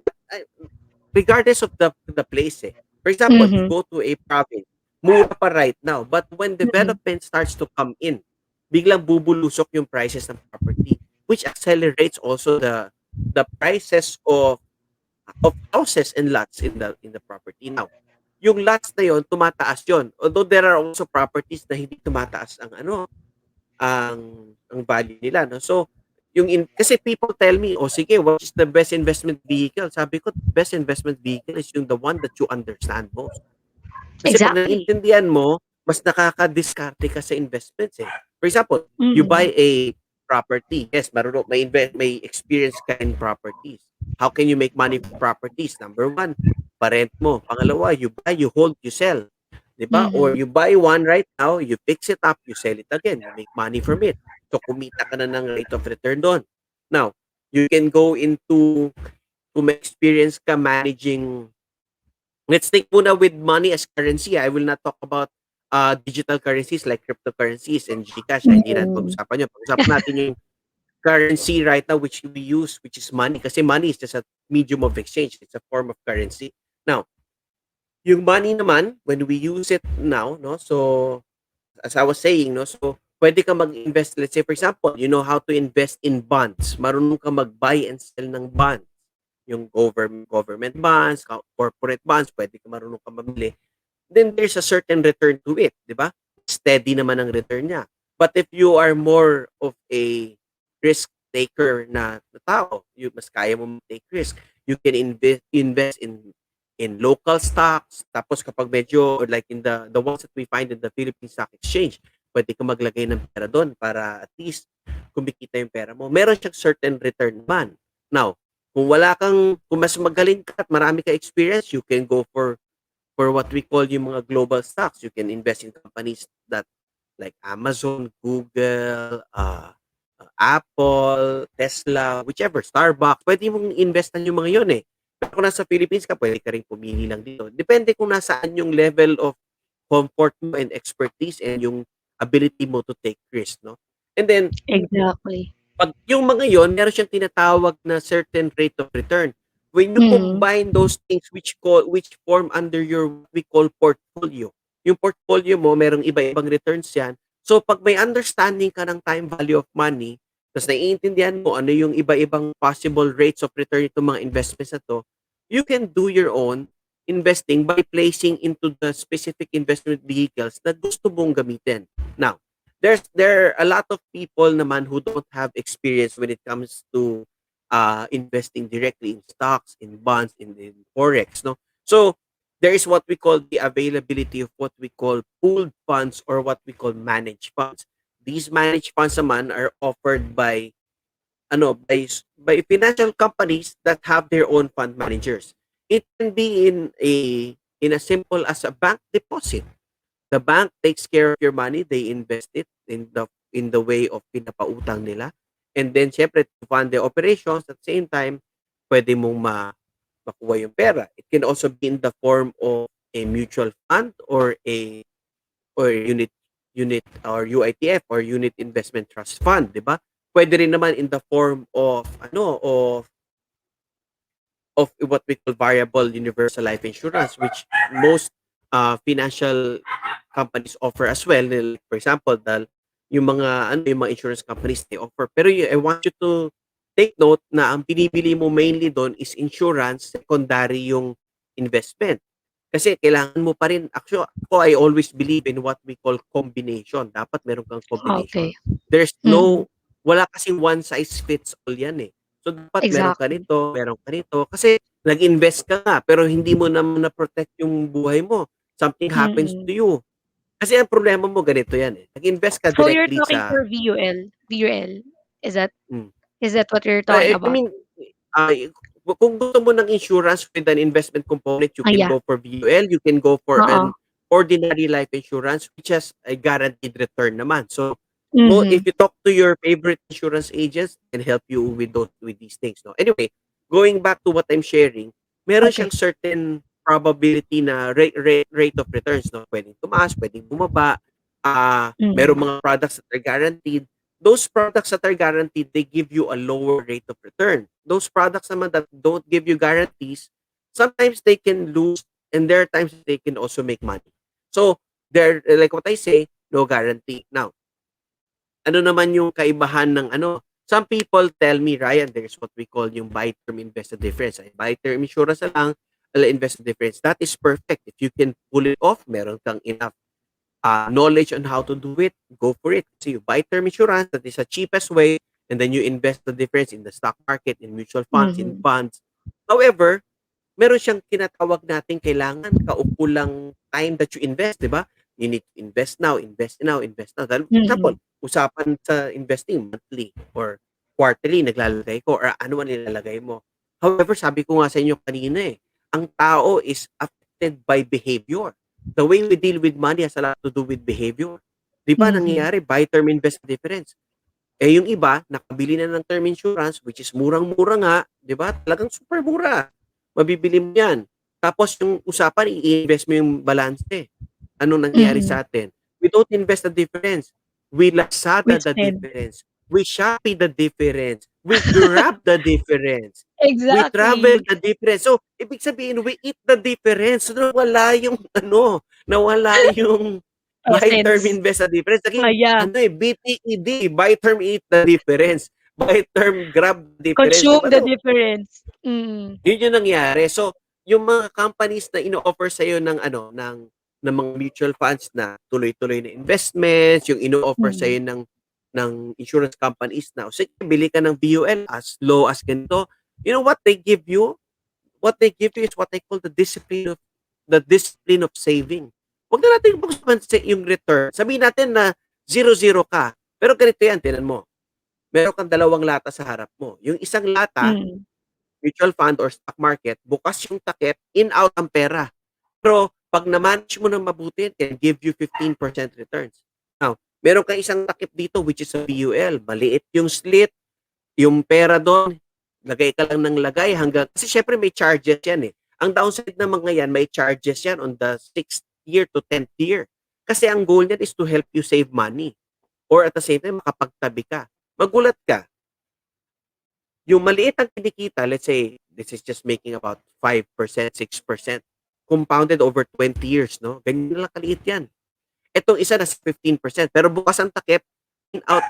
regardless of the place eh. For example, you Mm-hmm. go to a province, mura pa right now. But when development starts to come in, biglang bubulusok yung prices ng property, which accelerates also the prices of houses and lots in the property. Now, yung lots na yon tumataas yon. Although there are also properties na hindi tumataas ang value nila, no. So, kasi people tell me, "Oh, sige, what is the best investment vehicle?" Sabi ko, "The best investment vehicle is yung the one that you understand most." Kasi 'pag Exactly. naiintindihan mo, mas nakakadiskarte ka sa investments, eh. For example, you Mm-hmm. buy a property. Yes, may experience ka in properties. How can you make money from properties? Number one, pa-rent mo. Pangalawa, you buy, you hold, you sell. 'Di ba? Or Mm-hmm. you buy one right now, you fix it up, you sell it again, you make money from it. So kumita ka na ng rate of return do'n. Now, you can go into kung may experience ka managing. Let's think muna with money as currency. I will not talk about digital currencies like cryptocurrencies and GCash. Hindi natin Mm-hmm. pag-usapan yun. Pag-usapan natin yung currency right now which we use, which is money. Kasi money is just a medium of exchange. It's a form of currency. Now, yung money naman, when we use it now, no? So, as I was saying, no? So, pwede ka mag-invest. Let's say, for example, you know how to invest in bonds. Marunong ka mag-buy and sell ng bonds. Yung government bonds, corporate bonds, pwede ka marunong ka mamili, then there's a certain return to it, 'di ba? Steady naman ang return niya. But if you are more of a risk taker na tao, you mas kaya mo take risk. You can invest in local stocks. Tapos kapag medyo like in the ones that we find in the Philippine Stock Exchange, pwede ka maglagay ng pera doon para at least kumikita yung pera mo. Meron siyang certain return naman. Now, kung mas magaling ka at marami ka experience, you can go for what we call yung mga global stocks. You can invest in companies that like Amazon, Google, Apple, Tesla, whichever, Starbucks. Pwede mong investan yung mga yun eh. Pero kung nasa Philippines ka, pwede ka rin pumili lang dito. Depende kung nasaan yung level of comfort mo and expertise and yung ability mo to take risk, no? And then, Exactly. 'pag yung mga yon meron siyang tinatawag na certain rate of return. When you Mm-hmm. combine those things which form under your what we call portfolio. Yung portfolio mo merong iba-ibang returns 'yan. So 'pag may understanding ka ng time value of money, ta's naiintindihan mo ano yung iba-ibang possible rates of return nitong mga investments na 'to, you can do your own investing by placing into the specific investment vehicles na gusto mong gamitin. Now, there are a lot of people naman who don't have experience when it comes to investing directly in stocks, in bonds, in forex, no. So there is what we call the availability of what we call pooled funds or what we call managed funds. These managed funds naman are offered by by financial companies that have their own fund managers. It can be in as simple as a bank deposit. The bank takes care of your money, they invest it in the way of pinapautang nila. And then syempre to fund the operations at the same time, pwede mong makuha yung pera. It can also be in the form of a mutual fund or unit or UITF or unit investment trust fund, 'di ba? Pwede rin naman in the form of what we call variable universal life insurance, which most financial companies offer as well. Like, for example, yung mga insurance companies they offer. Pero I want you to take note na ang pinibili mo mainly doon is insurance, secondary yung investment. Kasi kailangan mo pa rin, actually, I always believe in what we call combination. Dapat meron kang combination. Okay. There's Mm-mm. wala kasing one size fits all yan eh. So dapat Exactly. meron ka nito. Kasi nag-invest ka nga, pero hindi mo naman na-protect yung buhay mo. Something happens to Mm-mm. you. Kasi ang problema mo ganito yan eh. Nag-invest ka So you're directly talking sa for VUL. VUL. Is that hmm. is that what you're talking I about? mean, kung gusto mo ng insurance with an investment component, you Ah, can yeah. go for VUL, you can go for Oo. an ordinary life insurance which has a guaranteed return naman. So, if Mhm. you talk to your favorite insurance agents, they can help you with these things. No? Anyway, going back to what I'm sharing, meron Okay. siyang certain probability na rate of returns. No? Pwedeng tumaas, pwedeng bumaba. Meron Mhm. mga products that are guaranteed. Those products that are guaranteed, they give you a lower rate of return. Those products naman that don't give you guarantees, sometimes they can lose and there are times they can also make money. So, there, like what I say, no guarantee. Now, ano naman yung kaibahan ng some people tell me, Ryan, there's what we call yung buy term invested difference. Ay, buy term insurance na lang, invested difference. That is perfect. If you can pull it off, meron kang enough knowledge on how to do it, go for it. So you buy term insurance, that is the cheapest way, and then you invest the difference in the stock market, in mutual funds, in Mhm. bonds. However, meron siyang tinatawag natin kailangan kaukulang time that you invest, di ba? You need to invest now, invest now, invest now. Dahil, for example, Mhm. usapan sa investing, monthly or quarterly, naglalagay ko or ano man nilalagay mo. However, sabi ko nga sa inyo kanina ang tao is affected by behavior. The way we deal with money has a lot to do with behavior. Di ba Mhm. nangyayari? Buy term invest difference. Eh, yung iba, nakabili na ng term insurance, which is murang-mura nga, di ba? Talagang super mura. Mabibili mo yan. Tapos yung usapan, i-invest mo yung balance. Anong nangyayari Mhm. sa atin? We don't invest the difference. We We Lazada the spend. difference. We Shopee the difference. We Grab the difference. We travel Exactly. the difference. So, ibig sabihin, we eat the difference. So, nawala yung buy term Essence. invest the difference. Ah, Naging, yeah. BTED, buy term eat the difference. Buy term grab the difference. Consume Diba? the So, difference. Mm. yun yung nangyari. So, yung mga companies na ino-offer sa'yo ng mga mutual funds na tuloy-tuloy na investments, yung ino-offer sa'yo Mhm. ng insurance companies na, sige, bili ka ng VUL as low as ganito. You know what they give you? What they give you is what I call the discipline of saving. Huwag na natin pag-usapan yung return. Sabihin natin na zero-zero ka. Pero ganito yan, tinan mo. Meron kang dalawang lata sa harap mo. Yung isang lata, Mm. mutual fund or stock market, bukas yung takip, in-out ang pera. Pero pag na-manage mo ng mabuti, it can give you 15% returns. Now, meron kang isang takip dito which is a VUL. Maliit yung slit, yung pera doon, lagay ka lang ng lagay hanggang, kasi syempre may charges yan eh. Ang downside ng mga yan, may charges yan on the 6th year to 10th year. Kasi ang goal niyan is to help you save money. Or at the same time, makapagtabi ka. Magulat ka, yung maliit ang kinikita, let's say, this is just making about 5%, 6%, compounded over 20 years, no? Ganyan lang kaliit yan. Itong isa nasa 15%, pero bukas ang takip,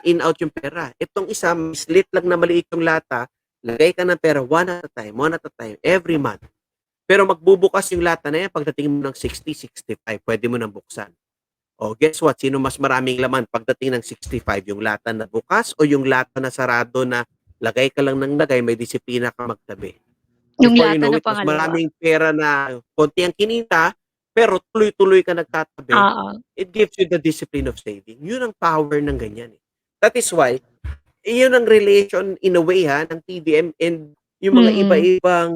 in-out yung pera. Itong isa, slit lang na maliit yung lata, lagay ka ng pera one at a time, every month. Pero magbubukas yung lata na yan pagdating mo ng 60, 65, pwede mo nang buksan. O guess what? Sino mas maraming laman pagdating ng 65? Yung lata na bukas o yung lata na sarado na lagay ka lang ng lagay, may disiplina ka magtabi? Yung Before you lata know na it, mas pangalawa. maraming pera na konti ang kinita, pero tuloy-tuloy ka nagtatabi. Oo. It gives you the discipline of saving. Yun ang power ng ganyan, eh. That is why, yun ang relation in a way ng TVM and yung mga Mm. iba-ibang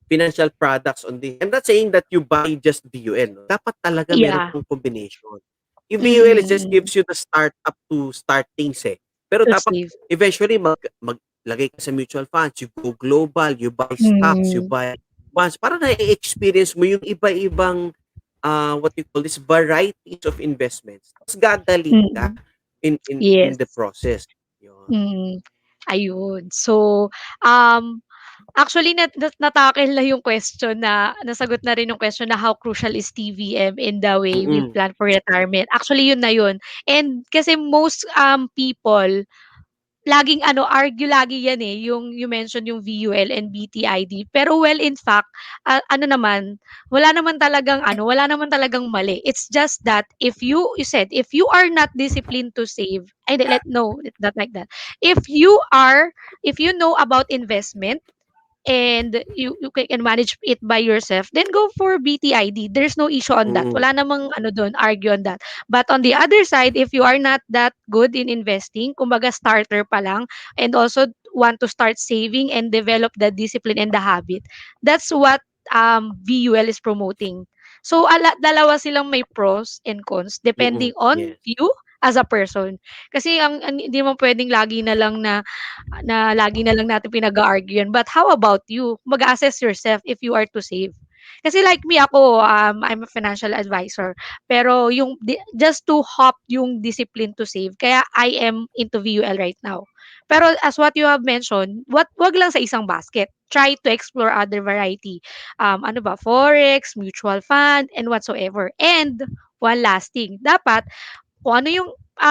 financial products on this. I'm not saying that you buy just VUL, no? Dapat talaga meron Yeah. kang combination. Yung VUL it just Mm. gives you the start up to start things, eh. Pero To dapat save. eventually maglagay ka sa mutual funds, you go global, you buy stocks, you Mm. buy bonds para na-experience mo yung iba-ibang what you call this varieties of investments. Tapos gagaling ka Mm. in the Yes. process. Yun. Mm. Ayun. So, um, actually natakil na yung question na nasagot na rin yung question na how crucial is TVM in the way we Mm. plan for retirement. Actually, yun na yun. And kasi most people laging ano, argue lagi yan, eh, yung you mentioned yung VUL and BTID. Pero well, in fact, ano naman, wala naman talagang mali. It's just that if you said, if you are not disciplined to save, ay, hindi, no, it's not like that. If you are, if you know about investment, and you can manage it by yourself, then go for BTID. There's no issue on that. Mm. Wala namang ano doon, argue on that. But on the other side, if you are not that good in investing, kumbaga starter pa lang, and also want to start saving and develop the discipline and the habit, that's what VUL is promoting. So dalawa silang may pros and cons depending Mm. on Yes. you as a person. Kasi hindi mo pwedeng lagi na lang na lagi na lang natin pinag-a-argue yan. But how about you? Mag-assess yourself if you are to save. Kasi like me, ako, I'm a financial advisor. Pero just to hop yung discipline to save, kaya I am into VUL right now. Pero as what you have mentioned, wag lang sa isang basket. Try to explore other variety. Ano ba, forex, mutual fund, and whatsoever. And one last thing, dapat kung ano yung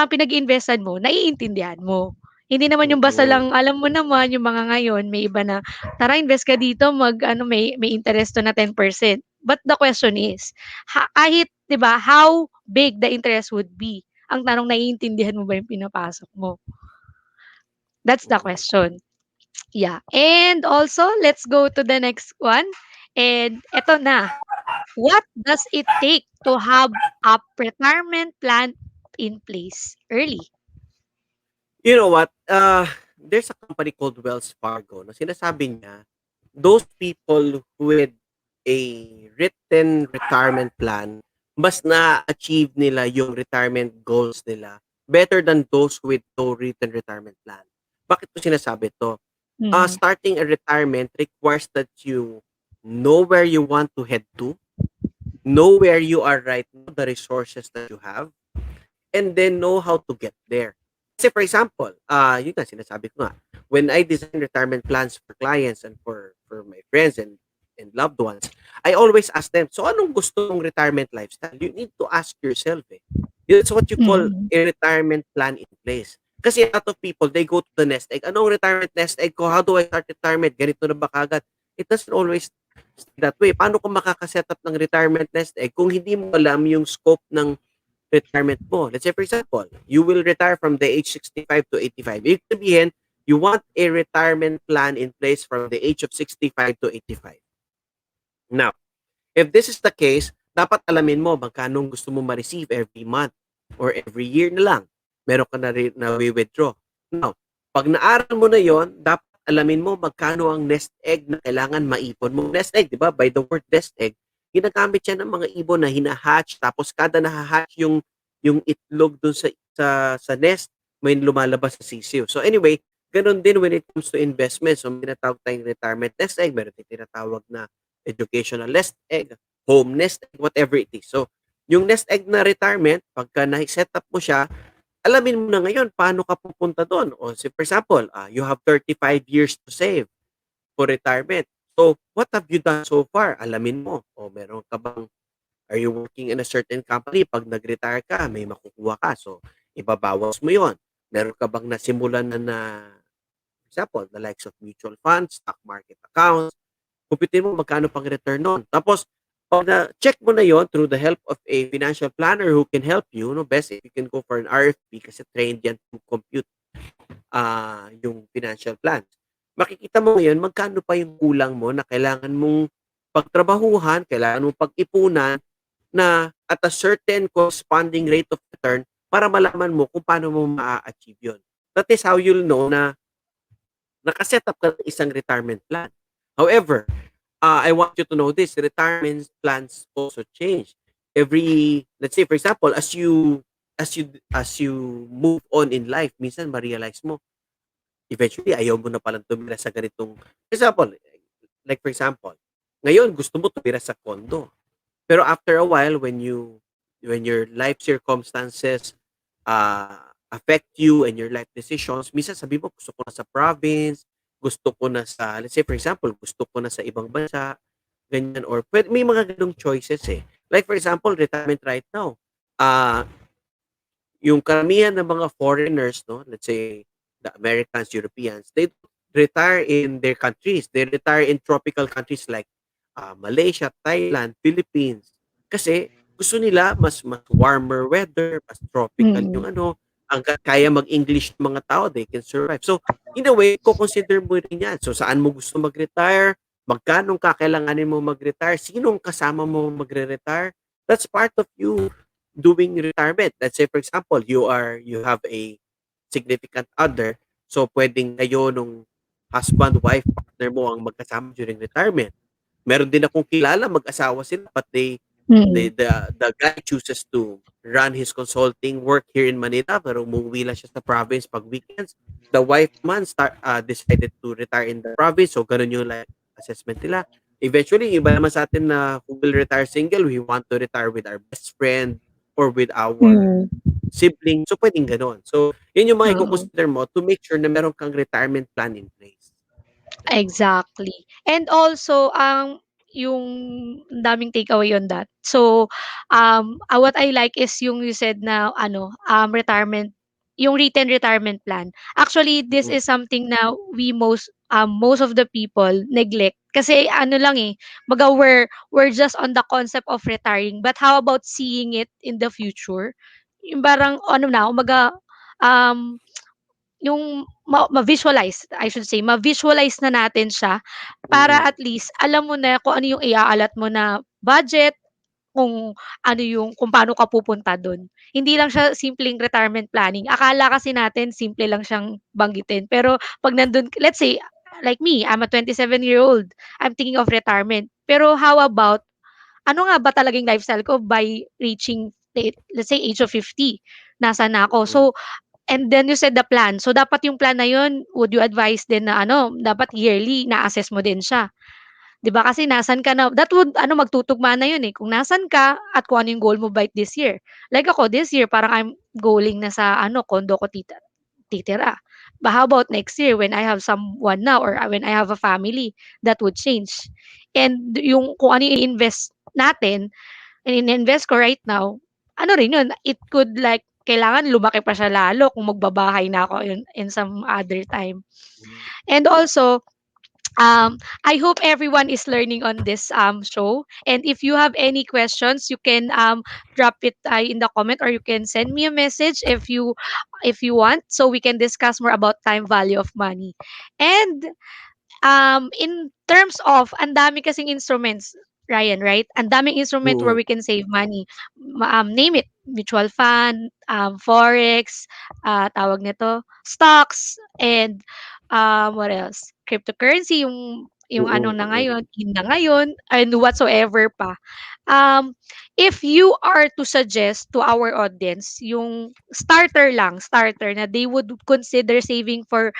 pinag-iinvestan mo, naiintindihan mo. Hindi naman yung basta Mm. lang, alam mo naman yung mga ngayon, may iba na, tara invest ka dito, ano, may interest to na 10%. But the question is, kahit, 'di ba, how big the interest would be? Ang tanong, naiintindihan mo ba yung pinapasok mo? That's the Mm. question. Yeah. And also, let's go to the next one. And eto na. What does it take to have a retirement plan in place early? You know what? There's a company called Wells Fargo na sinasabi niya, those people with a written retirement plan, mas na-achieve nila yung retirement goals nila better than those with no written retirement plan. Bakit ko sinasabi to? Mhm. Starting a retirement requires that you know where you want to head to, know where you are right now, the resources that you have, and then know how to get there. Kasi for example, yun nga sinasabi ko nga, when I design retirement plans for clients and for my friends and loved ones, I always ask them, so anong gusto mong retirement lifestyle? You need to ask yourself, eh. That's what you call Mhm. a retirement plan in place. Kasi a lot of people, they go to the nest egg. Anong retirement nest egg ko? How do I start retirement? Ganito na ba kagad? It doesn't always stay that way. Paano ko makakaset up ng retirement nest egg kung hindi mo alam yung scope ng retirement mo? Let's say for example, you will retire from the age 65 to 85. Ibig sabihin, you want a retirement plan in place from the age of 65 to 85. Now, if this is the case, dapat alamin mo magkano gusto mo ma-receive every month or every year na lang. Meron ka na rin na withdraw. Now, pag naaral mo na yon, dapat alamin mo magkano ang nest egg na kailangan maipon mo. Nest egg, di ba? By the word nest egg, ginagamit yan ng mga ibon na hinahatch, tapos kada nahahatch yung itlog dun sa nest, may lumalabas sa sisiw. So anyway, ganun din when it comes to investment. So may tinatawag tayong retirement nest egg, meron tayong tinatawag na educational nest egg, home nest egg, whatever it is. So, yung nest egg na retirement, pagka na-set up mo siya, alamin mo na ngayon paano ka pupunta doon. O say for example, you have 35 years to save for retirement. So, what have you done so far? Alamin mo. O meron ka bang, are you working in a certain company? Pag nag-retire ka, may makukuha ka. So, ibabawas mo yon. Meron ka bang nasimulan na for example, the likes of mutual funds, stock market accounts, kumpitin mo magkano pang return nun. Tapos, pag na-check mo na yon through the help of a financial planner who can help you, no, best if you can go for an RFP kasi trained yan to compute yung financial plans. makikita mo ngayon magkano pa yung kulang mo na kailangan mong pagtrabahuhan, kailangan mong pag-ipunan na at a certain corresponding rate of return para malaman mo kung paano mo maa-achieve yun. That is how you'll know na nakaset up ka ng isang retirement plan. However, I want you to know this, retirement plans also change. Let's say for example, as you move on in life, minsan ma-realize mo, eventually ayaw mo na palang tumira sa ganitong, for example, ngayon gusto mo tumira sa condo. Pero after a while, when your life circumstances affect you and your life decisions, minsan sabi mo, gusto ko na sa province, gusto ko na sa, let's say for example, gusto ko na sa ibang bansa, ganyan, or may mga ganong choices eh. Like for example, retirement right now. Ah, yung karamihan ng mga foreigners, no, let's say the Americans, Europeans, they retire in their countries. They retire in tropical countries like Malaysia, Thailand, Philippines. Kasi gusto nila mas warmer weather, mas tropical yung Mm. ano, hangga't kaya mag-English ng mga tao, they can survive. So, in a way, ko-consider mo rin yan. So, saan mo gusto mag-retire? Magkano kakailanganin mo mag-retire? Sinong kasama mo magre-retire? That's part of you doing retirement. Let's say for example, you have a significant other, so pwedeng kayo nung husband, wife, partner mo ang magkasama during retirement. Meron din akong kilala, mag-asawa sila, but Mm. the guy chooses to run his consulting work here in Manila, pero umuwi lang siya sa province pag weekends. The wife man decided to retire in the province, so ganun yung life assessment nila. Eventually, iba naman sa atin na who will retire single, we want to retire with our best friend or with our Mm. sibling. So, pwedeng gano'n. So, yun yung mga Oo. i-consider mo to make sure na meron kang retirement plan in place. Gano'n. Exactly. And also, yung ang daming takeaway on that. So, what I like is yung you said na ano, retirement, yung written retirement plan. Actually, this Mm, is something na we most of the people neglect. Kasi ano lang eh, baga we're just on the concept of retiring. But how about seeing it in the future? Yung parang ano na, umaga, um, yung ma-visualize, I should say, ma-visualize na natin siya para mm, at least alam mo na kung ano yung iaalat mo na budget, kung ano yung kung paano ka pupunta dun. Hindi lang siya simpleng retirement planning. Akala kasi natin simple lang siyang banggitin. Pero 'pag nandun, let's say, like me, I'm a 27-year-old, I'm thinking of retirement. Pero how about ano nga ba talagang lifestyle ko by reaching, let's say, age of 50? Nasaan na ako? So, mm, and then you said the plan. So dapat yung plan na yun, would you advise din na ano, dapat yearly na-assess mo din siya. 'Di ba kasi nasan ka na, that would ano, magtutugma na yun eh. Kung nasan ka at kung ano yung goal mo by this year. Like ako this year parang I'm goaling na sa ano, condo ko titira. But how about next year when I have someone now, or when I have a family, that would change. And yung kung ano yung invest natin, in-invest ko right now, ano rin yun, it could like, kailangan lumaki pa siya lalo kung magbabahay na ako in some other time. mm. And also, I hope everyone is learning on this show. And if you have any questions, you can drop it in the comment, or you can send me a message if you want, so we can discuss more about time value of money. And in terms of, ang dami kasing instruments, Ryan, right? Ang daming instrument where Mm. we can save money. Name it, mutual fund, forex, tawag nito, stocks, and what else? Cryptocurrency, yung ano Oo, na oo. ngayon, in na ngayon, and whatsoever pa. Um, if you are to suggest to our audience yung starter na they would consider saving for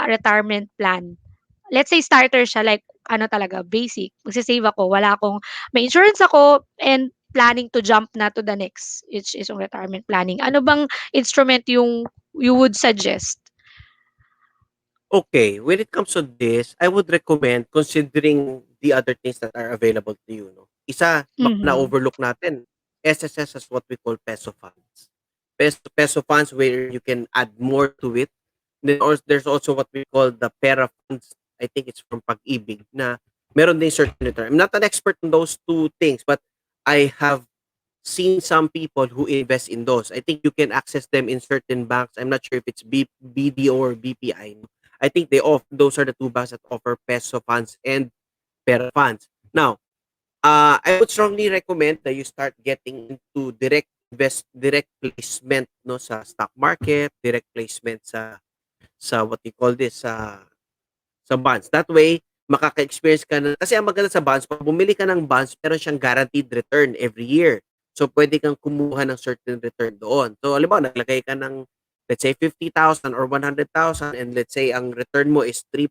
retirement plan, let's say starter siya, like ano talaga, basic. Magse-save ako, wala akong, may insurance ako, and planning to jump na to the next, which is yung retirement planning. Ano bang instrument yung you would suggest? Okay, when it comes to this, I would recommend considering the other things that are available to you, no? Isa, baka Mhm. na-overlook natin, SSS has what we call peso funds. Peso funds where you can add more to it. Then also, there's also what we call the pera funds. I think it's from Pag-ibig na meron din certain return. I'm not an expert in those two things, but I have seen some people who invest in those. I think you can access them in certain banks. I'm not sure if it's BDO or BPI. I think those are the two banks that offer peso funds and pera funds. Now, I would strongly recommend that you start getting into direct placement no sa stock market, direct placement sa what you call this sa bonds. That way, makaka-experience ka na kasi ang maganda sa bonds, pag bumili ka ng bonds, meron siyang guaranteed return every year. So, pwede kang kumuha ng certain return doon. So, halimbawa, naglagay ka ng, let's say, 50,000 or 100,000 and let's say, ang return mo is 3%,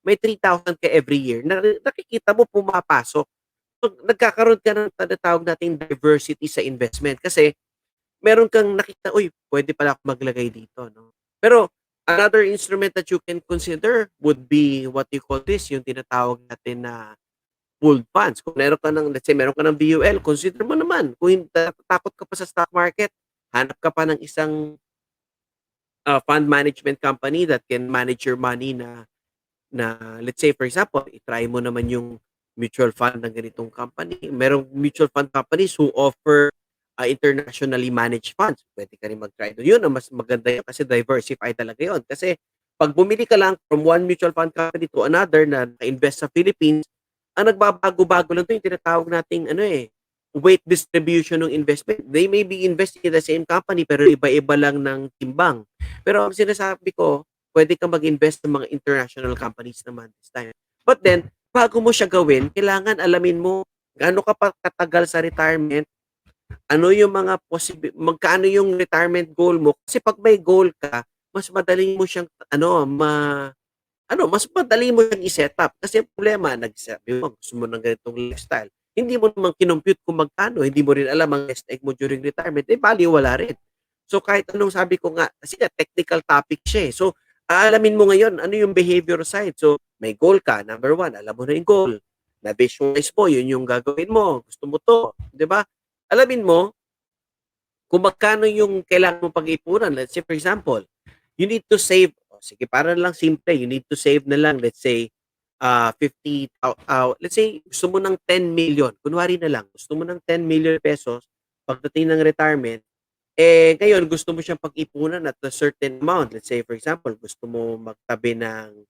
may 3,000 ka every year na nakikita mo pumapasok. So, nagkakaroon ka ng tinatawag nating diversity sa investment kasi meron kang nakita, uy, pwede pala ako maglagay dito, no? Pero another instrument that you can consider would be what you call this, yung tinatawag natin na pooled funds. Kung meron ka ng, let's say, meron ka ng BUL, consider mo naman. Kung natatakot ka pa sa stock market, hanap ka pa ng isang fund management company that can manage your money na let's say for example, i-try mo naman yung mutual fund ng ganitong company. Merong mutual fund companies who offer internationally managed funds. Pwede ka rin mag-try doon. Yun ang mas maganda yun kasi diversify talaga yun. Kasi pag bumili ka lang from one mutual fund company to another na invest sa Philippines, ang nagbabago-bago lang to yung tinatawag nating weight distribution ng investment. They may be investing in the same company pero iba-iba lang ng timbang. Pero ang sinasabi ko, pwede kang mag-invest ng mga international companies naman this time. But then, bago mo siya gawin, kailangan alamin mo gaano ka pa katagal sa retirement, ano yung mga magkano yung retirement goal mo. Kasi pag may goal ka, mas madali mo siyang mas madali mo siyang i-set up. Kasi ang problema, nagsabi mo, gusto mo ng ganitong lifestyle. Hindi mo naman kinompute kung magkano, hindi mo rin alam ang nest egg mo during retirement, wala rin. So kahit anong sabi ko nga, kasi nga technical topic siya eh. So aalamin mo ngayon, ano yung behavior side. So may goal ka, number one, alam mo na yung goal. Na-visualize mo, yun yung gagawin mo. Gusto mo to, di ba? Alamin mo kung magkano yung kailangan mong pag-ipunan. Let's say for example, you need to save, sige, para lang simple, you need to save na lang, let's say, 50, let's say, gusto mo ng 10 million, kunwari na lang, gusto mo ng 10 million pesos, pagdating ng retirement, ngayon, gusto mo siyang pag-ipunan at a certain amount. Let's say, for example, gusto mo magtabi ng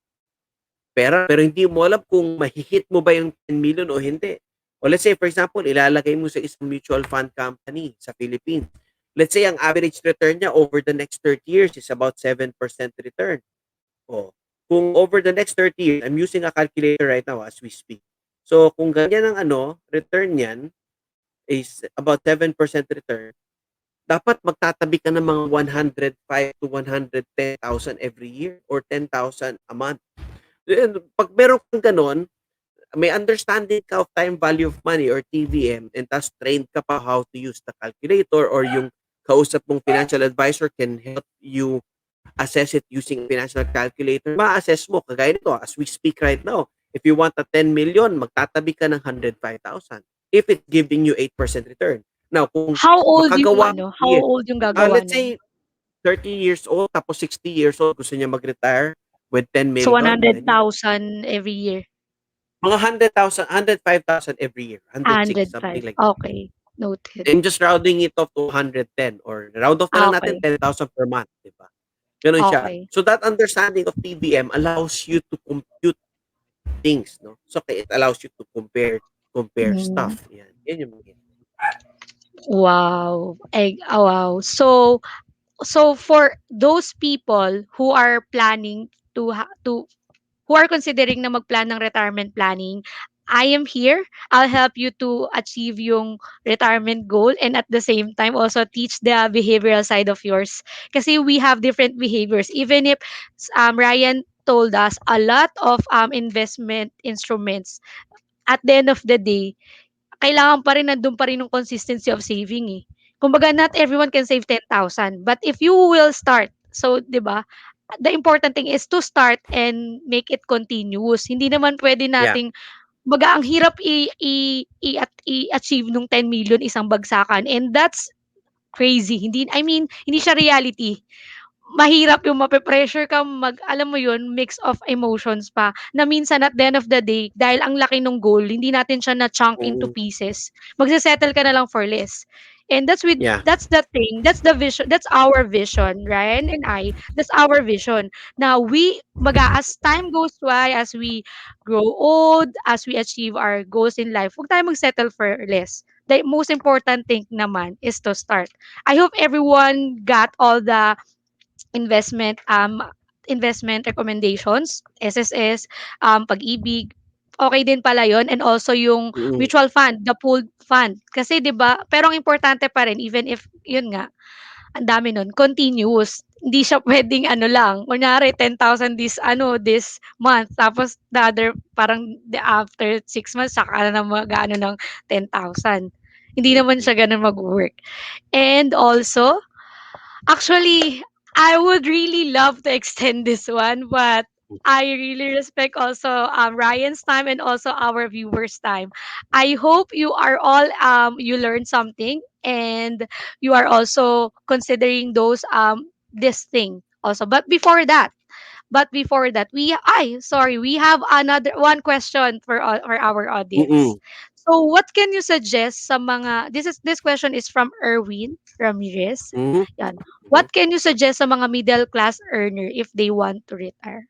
pera, pero hindi mo alam kung mahihit mo ba yung 10 million o hindi. O let's say, for example, ilalagay mo sa isang mutual fund company sa Philippines. Let's say, ang average return niya over the next 30 years is about 7% return. O, kung over the next 30 years, I'm using a calculator right now as we speak. So, kung ganyan ang return niyan is about 7% return, dapat magtatabi ka ng mga 105 to 110,000 every year or 10,000 a month. Then, pag meron kang ganon, may understanding ka of time value of money or TVM and tas trained ka pa how to use the calculator or yung kausap mong financial advisor can help you assess it using financial calculator, ma-assess mo, kagaya nito, as we speak right now, if you want a 10 million, magtatabi ka ng 105,000 if it's giving you 8% return. Now, kung How old yung makagawa ano, how year, old yung gagawa let's nun? say 30 years old, tapos 60 years old, gusto niya mag-retire with 10 So million, ganyan. 100,000 every year. Mga 100,000, 105,000 every year, 106, something 105. like that. Okay, noted. I'm just rounding it off to 110 or round off na lang natin Okay, 10,000 per month, di ba? Ganun siya. okay. So that understanding of TBM allows you to compute things, no? So it allows you to compare Hmm, stuff. Yan yung mga wow. Wow. So for those people who are planning to who are considering na magplan ng retirement planning, I am here. I'll help you to achieve yung retirement goal and at the same time also teach the behavioral side of yours. Kasi we have different behaviors. Even if Ryan told us a lot of investment instruments, at the end of the day, kailangan pa rin nandun pa rin yung consistency of saving eh. Kumbaga, not everyone can save 10,000. But if you will start, so, di ba, the important thing is to start and make it continuous. Hindi naman pwede yeah. nating, baga, ang hirap i-achieve nung 10 million isang bagsakan. And that's crazy. Hindi, I mean, hindi siya reality. Mahirap yung mape-pressure ka alam mo yun, mix of emotions pa, na minsan at the end of the day, dahil ang laki ng goal, hindi natin siya na-chunk into Mm. pieces. Magse-settle ka na lang for less. And Yeah. that's the thing, that's the vision, that's our vision, Ryan and I, that's our vision. Now as time goes by, as we grow old, as we achieve our goals in life, huwag tayo mag-settle for less. The most important thing naman is to start. I hope everyone got all the investment investment recommendations, SSS, pag-ibig, okay din pala yon, and also yung Mm. mutual fund, the pooled fund. Kasi 'di ba, pero ang importante pa rin, even if yun nga, ang dami nun, continuous. Hindi siya puwedeng ano lang, kunyari 10,000 this month, tapos the other parang after 6 months saka ka na mag-aano ng 10,000. Hindi naman Mm. siya gano'n mag-work. And also, actually, I would really love to extend this one, but I really respect also Ryan's time and also our viewers' time. I hope you are all you learned something, and you are also considering those this thing also. But before that, we have another one question for our audience. Mm. So, what can you suggest sa mga this question is from Erwin Ramirez. Mhm. Yan. Mhm. What can you suggest sa mga middle class earner if they want to retire?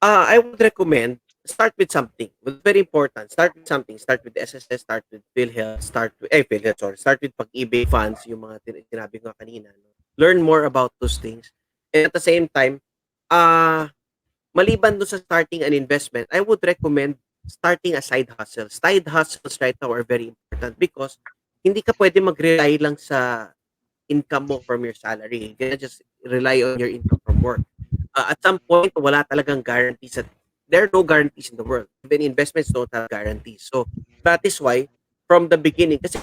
I would recommend start with something. Well, very important. Start with something. Start with SSS, start with PhilHealth, PhilHealth, sorry. Start with pag-ibig funds, yung mga sinabi ko nga kanina. No? Learn more about those things. And at the same time, uh, maliban doon sa starting an investment, I would recommend starting a side hustle. Side hustles right now are very important because hindi ka pwede mag-rely lang sa income mo from your salary. You cannot just rely on your income from work. At some point, wala talagang guarantees. There are no guarantees in the world. Even investments don't have guarantees. So that is why, from the beginning, kasi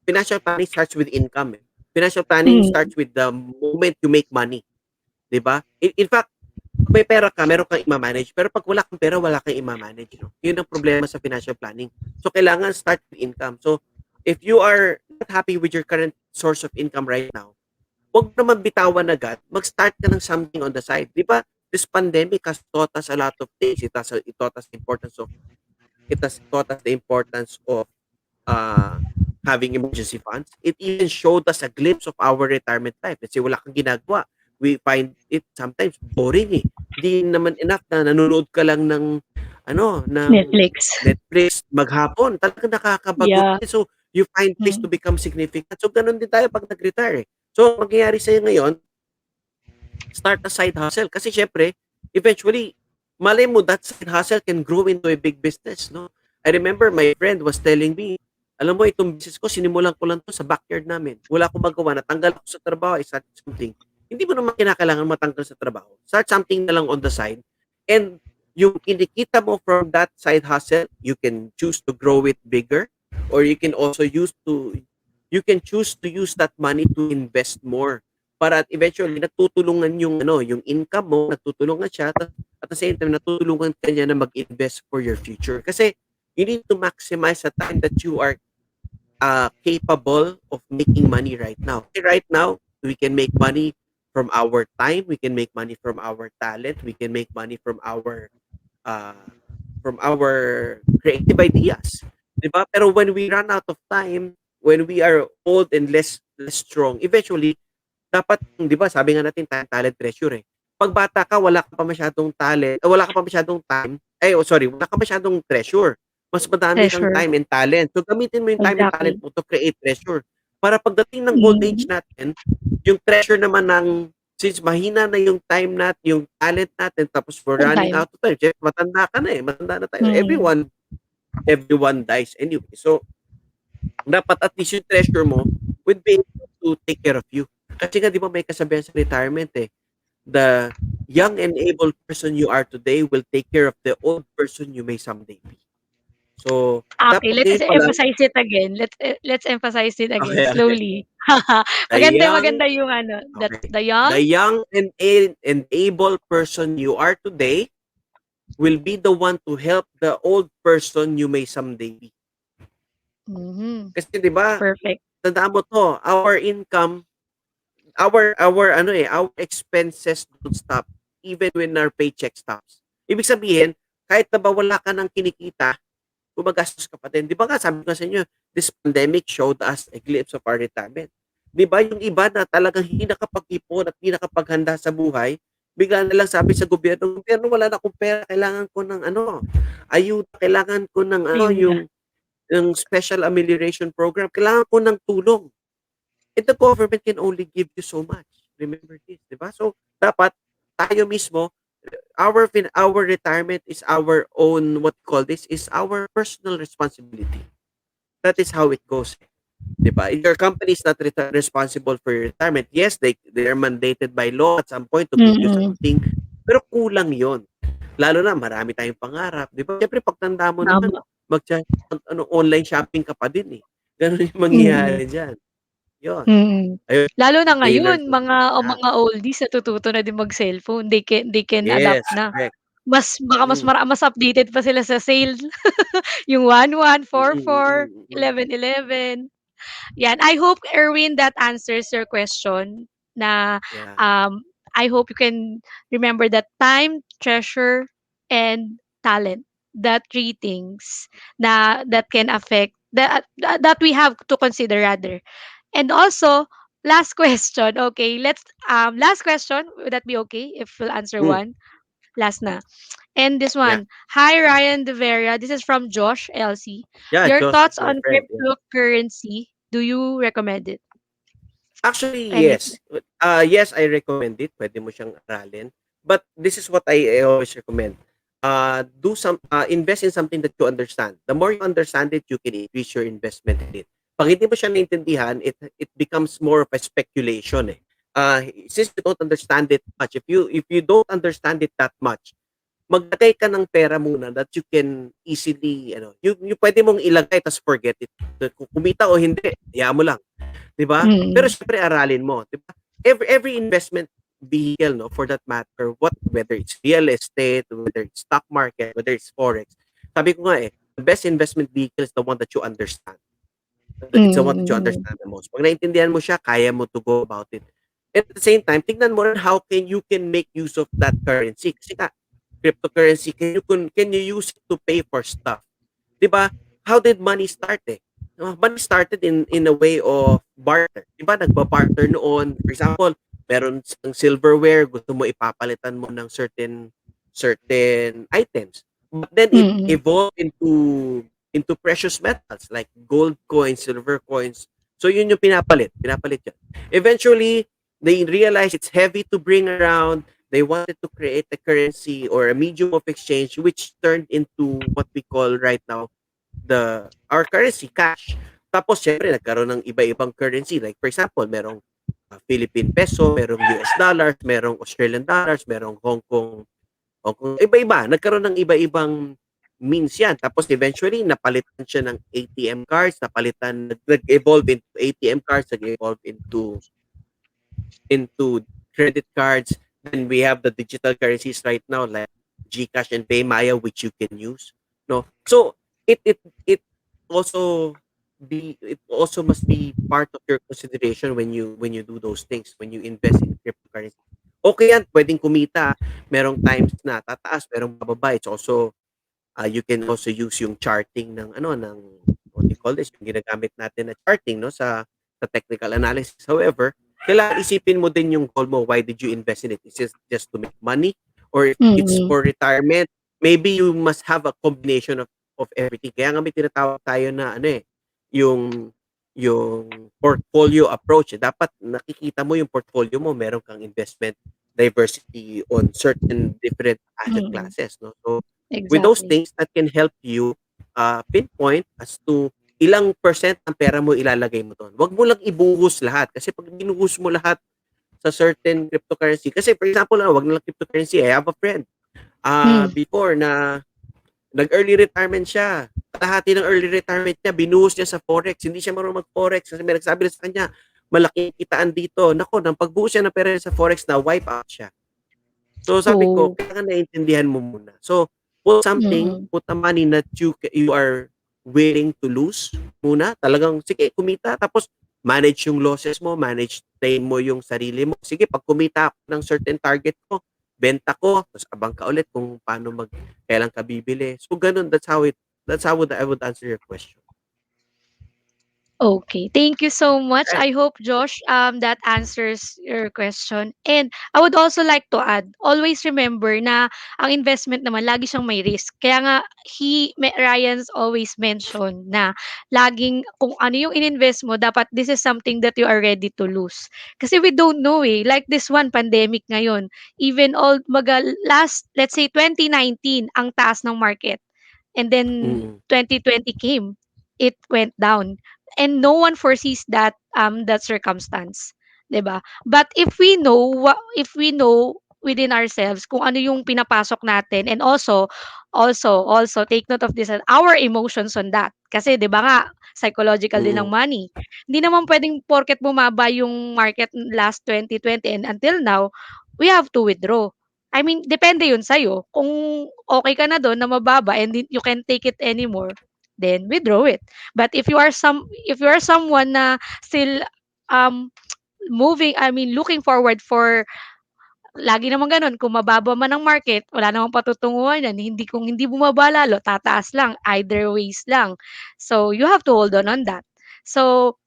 financial planning starts with income. Eh. Financial planning Mm, starts with the moment you make money. 'Di ba? In fact, pag may pera ka, meron kang ima-manage. Pero pag wala kang pera, wala kang ima-manage. No? Yun ang problema sa financial planning. So, kailangan start with income. So, if you are not happy with your current source of income right now, huwag mo naman bitawan agad. Mag-start ka ng something on the side. Di ba? This pandemic has taught us a lot of things. It taught us the importance of it has taught us the importance of uh, having emergency funds. It even showed us a glimpse of our retirement life. Let's say wala kang ginagawa. We find it sometimes boring eh. Hindi naman enough na nanonood ka lang ng ng Netflix. Netflix maghapon. Talagang nakakabagot Yeah. eh. So you find ways to Mm. become significant. So ganun din tayo pag nag-retire eh. So mangyayari sa'yo ngayon, start a side hustle. Kasi syempre, eventually, malay mo, that side hustle can grow into a big business, no? I remember my friend was telling me, alam mo, itong business ko, sinimulan ko lang to sa backyard namin. Wala akong magawa, natanggal ako sa trabaho, I started something. Hindi mo naman kinakailangan matanggal sa trabaho. Start something na lang on the side. And yung kinikita mo from that side hustle, you can choose to grow it bigger, or you can choose to use that money to invest more para at eventually natutulungan yung income mo, natutulungan siya at the same time natutulungan ka niya na mag-invest for your future. Kasi you need to maximize the time that you are capable of making money right now. Okay, right now, we can make money from our time, we can make money from our talent, we can make money uh, from our creative ideas. 'Di ba? Pero when we run out of time, when we are old and less strong, eventually dapat 'di ba sabi nga natin time, talent, treasure, eh. 'Pag bata ka wala ka pa masyadong talent, wala ka pa masyadong time, wala ka masyadong treasure. Mas madami kang Treasure. time and talent. So gamitin mo yung time and talent Exactly. mo to create treasure. Para pagdating ng old age Mm. natin, yung treasure naman since mahina na yung time natin, yung talent natin, tapos we're And running time. out of time. Siyempre matanda ka na, eh, matanda na tayo. Mm. Everyone dies anyway. So dapat at least yung treasure mo would be able to take care of you. Kasi nga 'di ba may kasabihan sa retirement, eh, the young and able person you are today will take care of the old person you may someday be. So, Okay, dapat let's ngayon pa lang emphasize it again. Let's emphasize it again okay. slowly. The young Maganda yung ano, that okay. the The young. young and able person you are today will be the one to help the old person you may someday be. Mhm. Kasi 'di ba, Perfect. tandaan mo 'to, our income, our expenses don't stop even when our paycheck stops. Ibig sabihin, kahit na ba wala ka ng kinikita, gumagastos ka pa din. 'Di ba nga sabi ko sa inyo, this pandemic showed us a glimpse of our retirement. 'Di ba yung iba na talagang hindi nakapag-ipon at hindi nakapaghanda sa buhay, bigla na lang sabi sa gobyerno, "Gobyerno, wala na akong pera, kailangan ko ng ano, ayuda, kailangan ko ng ano, Ayuda. yung special amelioration program, kailangan ko ng tulong." And the government can only give you so much. Remember this, 'di ba? So, dapat tayo mismo, our retirement is our own, what you call this, is our personal responsibility. That is how it goes, 'di ba? Your company is not responsible for your retirement. Yes, they are mandated by law at some point to give you Mm. something, pero kulang 'yon. Lalo na marami tayong pangarap, 'di ba? Siyempre pagtanda mo naman, Tama. online shopping ka pa din eh. Gano'n yung Mm. mangyayari diyan. 'Yon. Mm. Ayun, Lalo na tailored ngayon sa lahat. mga oldies natututo na din mag-cellphone, they can adapt Yes, na. correct. Baka Mm. mas updated pa sila sa sale, yung 11, Mm, 44, mm, mm. 11. Yan, I hope, Erwin, that answers your question na, Yeah. I hope you can remember that time, treasure, and talent, the three things that can affect that we have to consider rather. And also, last question. Okay, last question. Would that be okay if we'll answer Mm. one? Last na. And this Yeah. one. Hi, Ryan De Vera. This is from Josh LC. Yeah, Your Josh thoughts is my on friend, yeah. cryptocurrency? Do you recommend it? Actually, Any? yes. Yes, I recommend it. Puwede mo siyang aralin. But this is what I always recommend. Invest in something that you understand. The more you understand it, you can increase your investment in it. Pag hindi mo siya naintindihan, it becomes more of a speculation eh. Since you don't understand it much, if you don't understand it that much, maglagay ka ng pera muna that you can easily yung puwede mong ilagay ta's forget it. Kung kumita o hindi, hayaan mo lang. 'Di ba? Pero Mm, siyempre aralin mo, 'di ba? Every investment vehicle, no, for that matter, whether it's real estate, whether it's stock market, whether it's forex. Sabi ko nga eh, the best investment vehicle is the one that you understand. It's the one that you mm, understand the most. Pag naintindihan mo siya, kaya mo to go about it. And at the same time, tignan mo rin how can make use of that currency. Kasi nga, cryptocurrency, can you use it to pay for stuff? 'Di ba? How did money start eh? Money started in a way of barter. 'Di ba? Nagba-barter noon. For example, meron ang silverware, gusto mo ipapalitan mo ng certain items. But then it mm, evolved into precious metals like gold coins, silver coins. So yun yung pinapalit yun. Eventually, they realized it's heavy to bring around. They wanted to create a currency or a medium of exchange which turned into what we call right now our currency, cash. Tapos syempre nagkaroon ng iba-ibang currency. Like for example, merong Philippine peso, merong US dollars, merong Australian dollars, merong Hong Kong, iba-iba. Nagkaroon ng iba-ibang means yan. Tapos eventually, napalitan siya ng ATM cards, nag-evolve into ATM cards, nag-evolve into credit cards. Then we have the digital currencies right now like GCash and PayMaya which you can use. No. So it also it also must be part of your consideration when you do those things, when you invest in cryptocurrency. Okay yan, pwedeng kumita. Merong times na tataas, merong bababa. It's also you can also use yung charting ng what do you call this, yung ginagamit natin na charting, no, sa technical analysis. However, kailangan isipin mo din yung goal mo. Why did you invest in it? Is it just to make money? Or if it's mm, for retirement, maybe you must have a combination of everything. Kaya nga may tinatawag tayo na yung yung portfolio approach. Dapat nakikita mo yung portfolio mo, meron kang investment diversity on certain different asset mm. classes, no? So with those Exactly. things that can help you pinpoint as to ilang percent ng pera mo ilalagay mo doon. Wag mo lang ibuhos lahat kasi pag binuhos mo lahat sa certain cryptocurrency, kasi for example, wag na lang cryptocurrency. I have a friend Mm. before na nag-early retirement siya. Kalahati ng early retirement niya binuhos niya sa forex. Hindi siya marunong mag-forex kasi may nagsabi na sa kanya malaking kitaan dito. Nako, nang pagbuhos siya ng pera sa forex, na wipe out siya. So sabi ko, Oh, kailangan naintindihan mo muna. So mm, put a money that you are willing to lose muna. Talagang sige, kumita tapos manage yung losses mo, train mo yung sarili mo. Sige, pag kumita ako ng certain target ko, benta ko, tapos abang ka ulit kung kailan ka bibili. So ganun, That's how would I would answer your question. Okay, thank you so much. Right. I hope, Josh, that answers your question. And I would also like to add, always remember na ang investment naman lagi siyang may risk. Kaya nga Ryan's always mention na laging kung ano yung ininvest mo, dapat this is something that you are ready to lose. Kasi we don't know eh. Like this one pandemic ngayon, even all last let's say 2019 ang taas ng market. And then Mm. 2020 came, it went down, and no one foresees that circumstance, 'di ba? But if we know within ourselves kung ano yung pinapasok natin, and also take note of this, our emotions on that, kasi 'di ba nga psychological din ng Mm. money. Hindi naman pwedeng porket bumaba yung market last 2020 and until now we have to withdraw. I mean, depende yun sa'yo. Kung okay ka na dun na mababa and you can't take it anymore, then withdraw it. But if you are someone na still um looking forward for lagi naman gano'n, kung mababa man ang market, wala namang patutunguhan yan, kung hindi bumaba lalo, tataas lang, either ways lang. So, you have to hold on that. So,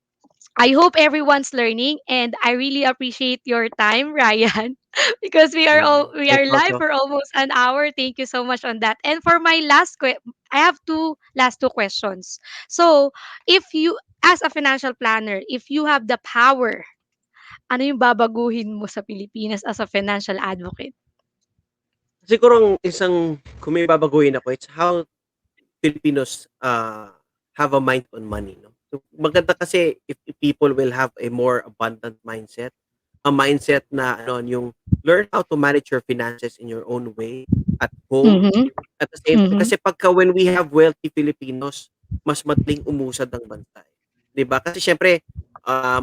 I hope everyone's learning, and I really appreciate your time, Ryan, because Mm. we Thank are you live also. for almost an hour. Thank you so much on that. And for my I have two questions. So, if you as a financial planner, if you have the power, ano yung babaguhin mo sa Pilipinas as a financial advocate? Siguro ang isang kung may babaguhin ako, it's how Filipinos have a mind on money, no? So maganda kasi if people will have a more abundant mindset, a mindset na ano yung learn how to manage your finances in your own way at home. Mhm. At the same time, Mhm. kasi pagka when we have wealthy Filipinos, mas madaling umusad ang bansa. 'Di ba? Kasi syempre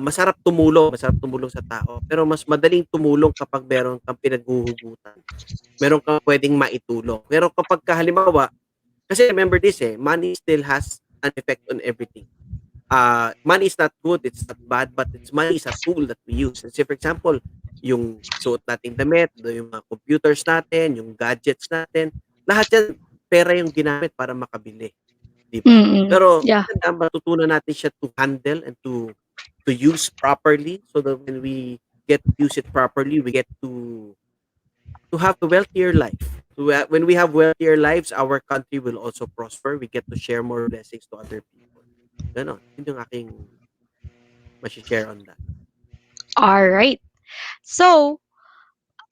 masarap tumulong sa tao, pero mas madaling tumulong kapag meron kang pinaghuhugutan. Meron kang pwedeng maitulong. Pero kapagka halimbawa kasi remember this money still has an effect on everything. Money is not good, it's not bad, but money is a tool that we use. Let's say for example, yung suot nating damit, yung mga computers natin, yung gadgets natin, lahat yan pera yung ginamit para makabili, 'di ba? Mm. Pero Yeah. maganda matutunan natin siya to handle and to use properly so that when we get to use it properly, we get to have a wealthier life. When we have wealthier lives, our country will also prosper. We get to share more blessings to other people. Ganon. Yun yung aking share on that. All right. So,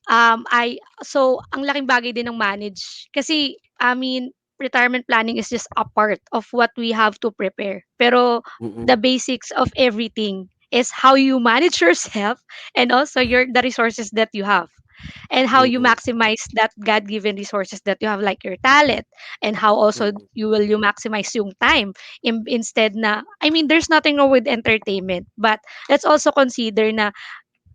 ang laking bagay din ng manage. Kasi, retirement planning is just a part of what we have to prepare. Pero, the Mm-mm. basics of everything is how you manage yourself, and also the resources that you have. And how you Mm-mm. maximize that God-given resources that you have, like your talent, and how also Mm-mm. you maximize yung time, instead na, there's nothing wrong with entertainment, but let's also consider na,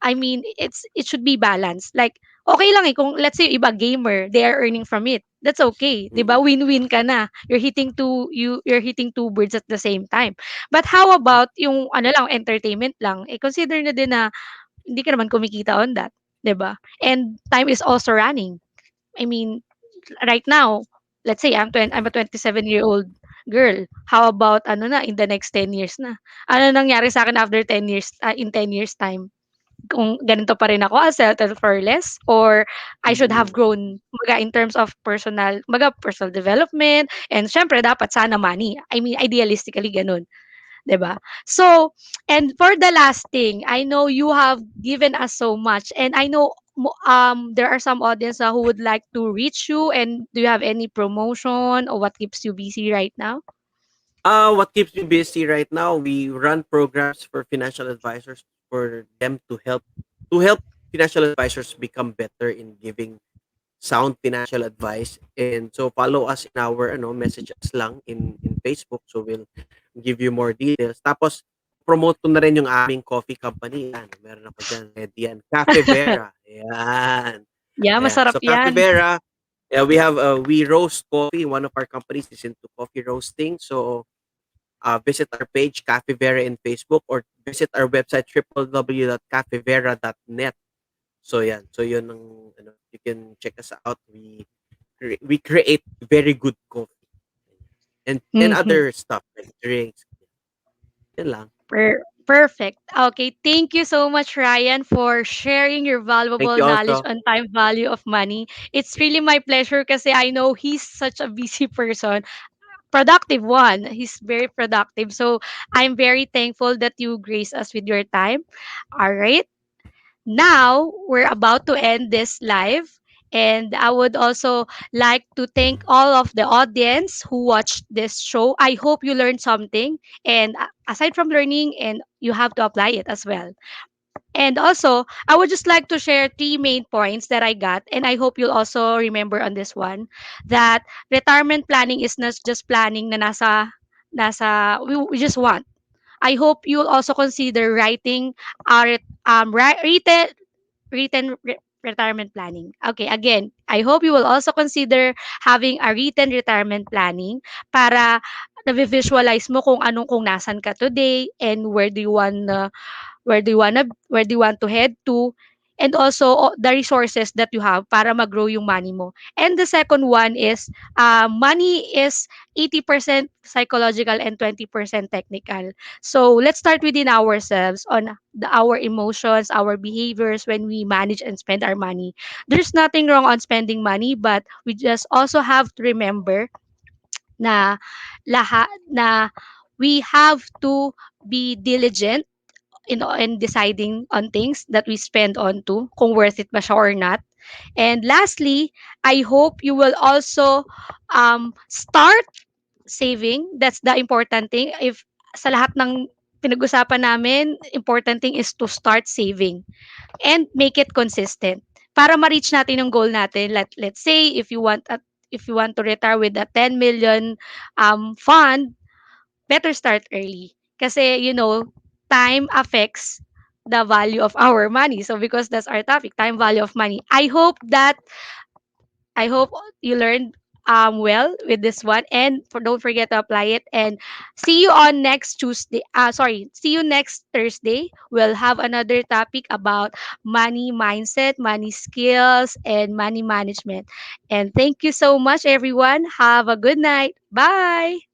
it should be balanced. Like, okay lang eh kung let's say yung iba gamer, they are earning from it. That's okay, 'di ba? Mm-mm. Win-win ka na. You're hitting two birds at the same time. But how about yung ano lang, entertainment lang? Eh consider na din na hindi ka naman kumikita on that, 'di ba? And time is also running. I mean, right now, let's say I'm a 27-year-old girl. How about ano na in the next 10 years na? Ano nangyari sa akin after 10 years, in 10 years time? Kung ganito pa rin ako, settle for less, or I should have Mm-mm. grown kumbaga in terms of personal development, and siyempre dapat sana money. Idealistically gano'n, 'di ba? So, and for the last thing, I know you have given us so much, and I know there are some audience who would like to reach you, and do you have any promotion or what keeps you busy right now? What keeps me busy right now? We run programs for financial advisors for them to help financial advisors become better in giving sound financial advice. And so follow us in our message us lang in Facebook, so we'll give you more details. Tapos promote ko na rin yung aming coffee company. Yan, meron ako diyan, ready yan. Cafe Vera. Ayan. Yeah, Ayan. masarap So Cafe 'yan. Vera, yeah, we roast coffee. One of our companies is into coffee roasting. So visit our page Cafe Vera in Facebook, or visit our website www.cafevera.net. So yan. So yun ang you can check us out. We create very good coffee. and Mhm. other stuff like drinks. Yan lang. Perfect. Okay, thank you so much, Ryan, for sharing your Thank valuable you knowledge also. on time value of money. It's really my pleasure kasi I know he's such a busy person, productive one. He's very productive. So I'm very thankful that you grace us with your time. All right. Now we're about to end this live. And I would also like to thank all of the audience who watched this show. I hope you learned something. And aside from learning, and you have to apply it as well. And also, I would just like to share three main points that I got, and I hope you'll also remember on this one, that retirement planning is not just planning na we just want. I hope you'll also consider writing retirement planning. Okay, again, I hope you will also consider having a written retirement planning para na-visualize mo kung nasan ka today and where do you want to head to, and also the resources that you have para mag-grow yung money mo. And the second one is money is 80% psychological and 20% technical. So let's start within ourselves on our emotions, our behaviors when we manage and spend our money. There's nothing wrong on spending money, but we just also have to remember na na we have to be diligent in deciding on things that we spend on to, kung worth it ba siya or not. And lastly, I hope you will also start saving. That's the important thing. If sa lahat ng pinag-usapan namin, important thing is to start saving and make it consistent para ma-reach natin yung goal natin. Let's say if you want to retire with a 10 million fund, better start early. Kasi, time affects the value of our money. So, because that's our topic, time value of money. I hope you learned well with this one, and don't forget to apply it, and see you on next Tuesday. See you next Thursday. We'll have another topic about money mindset, money skills, and money management. And thank you so much, everyone. Have a good night. Bye.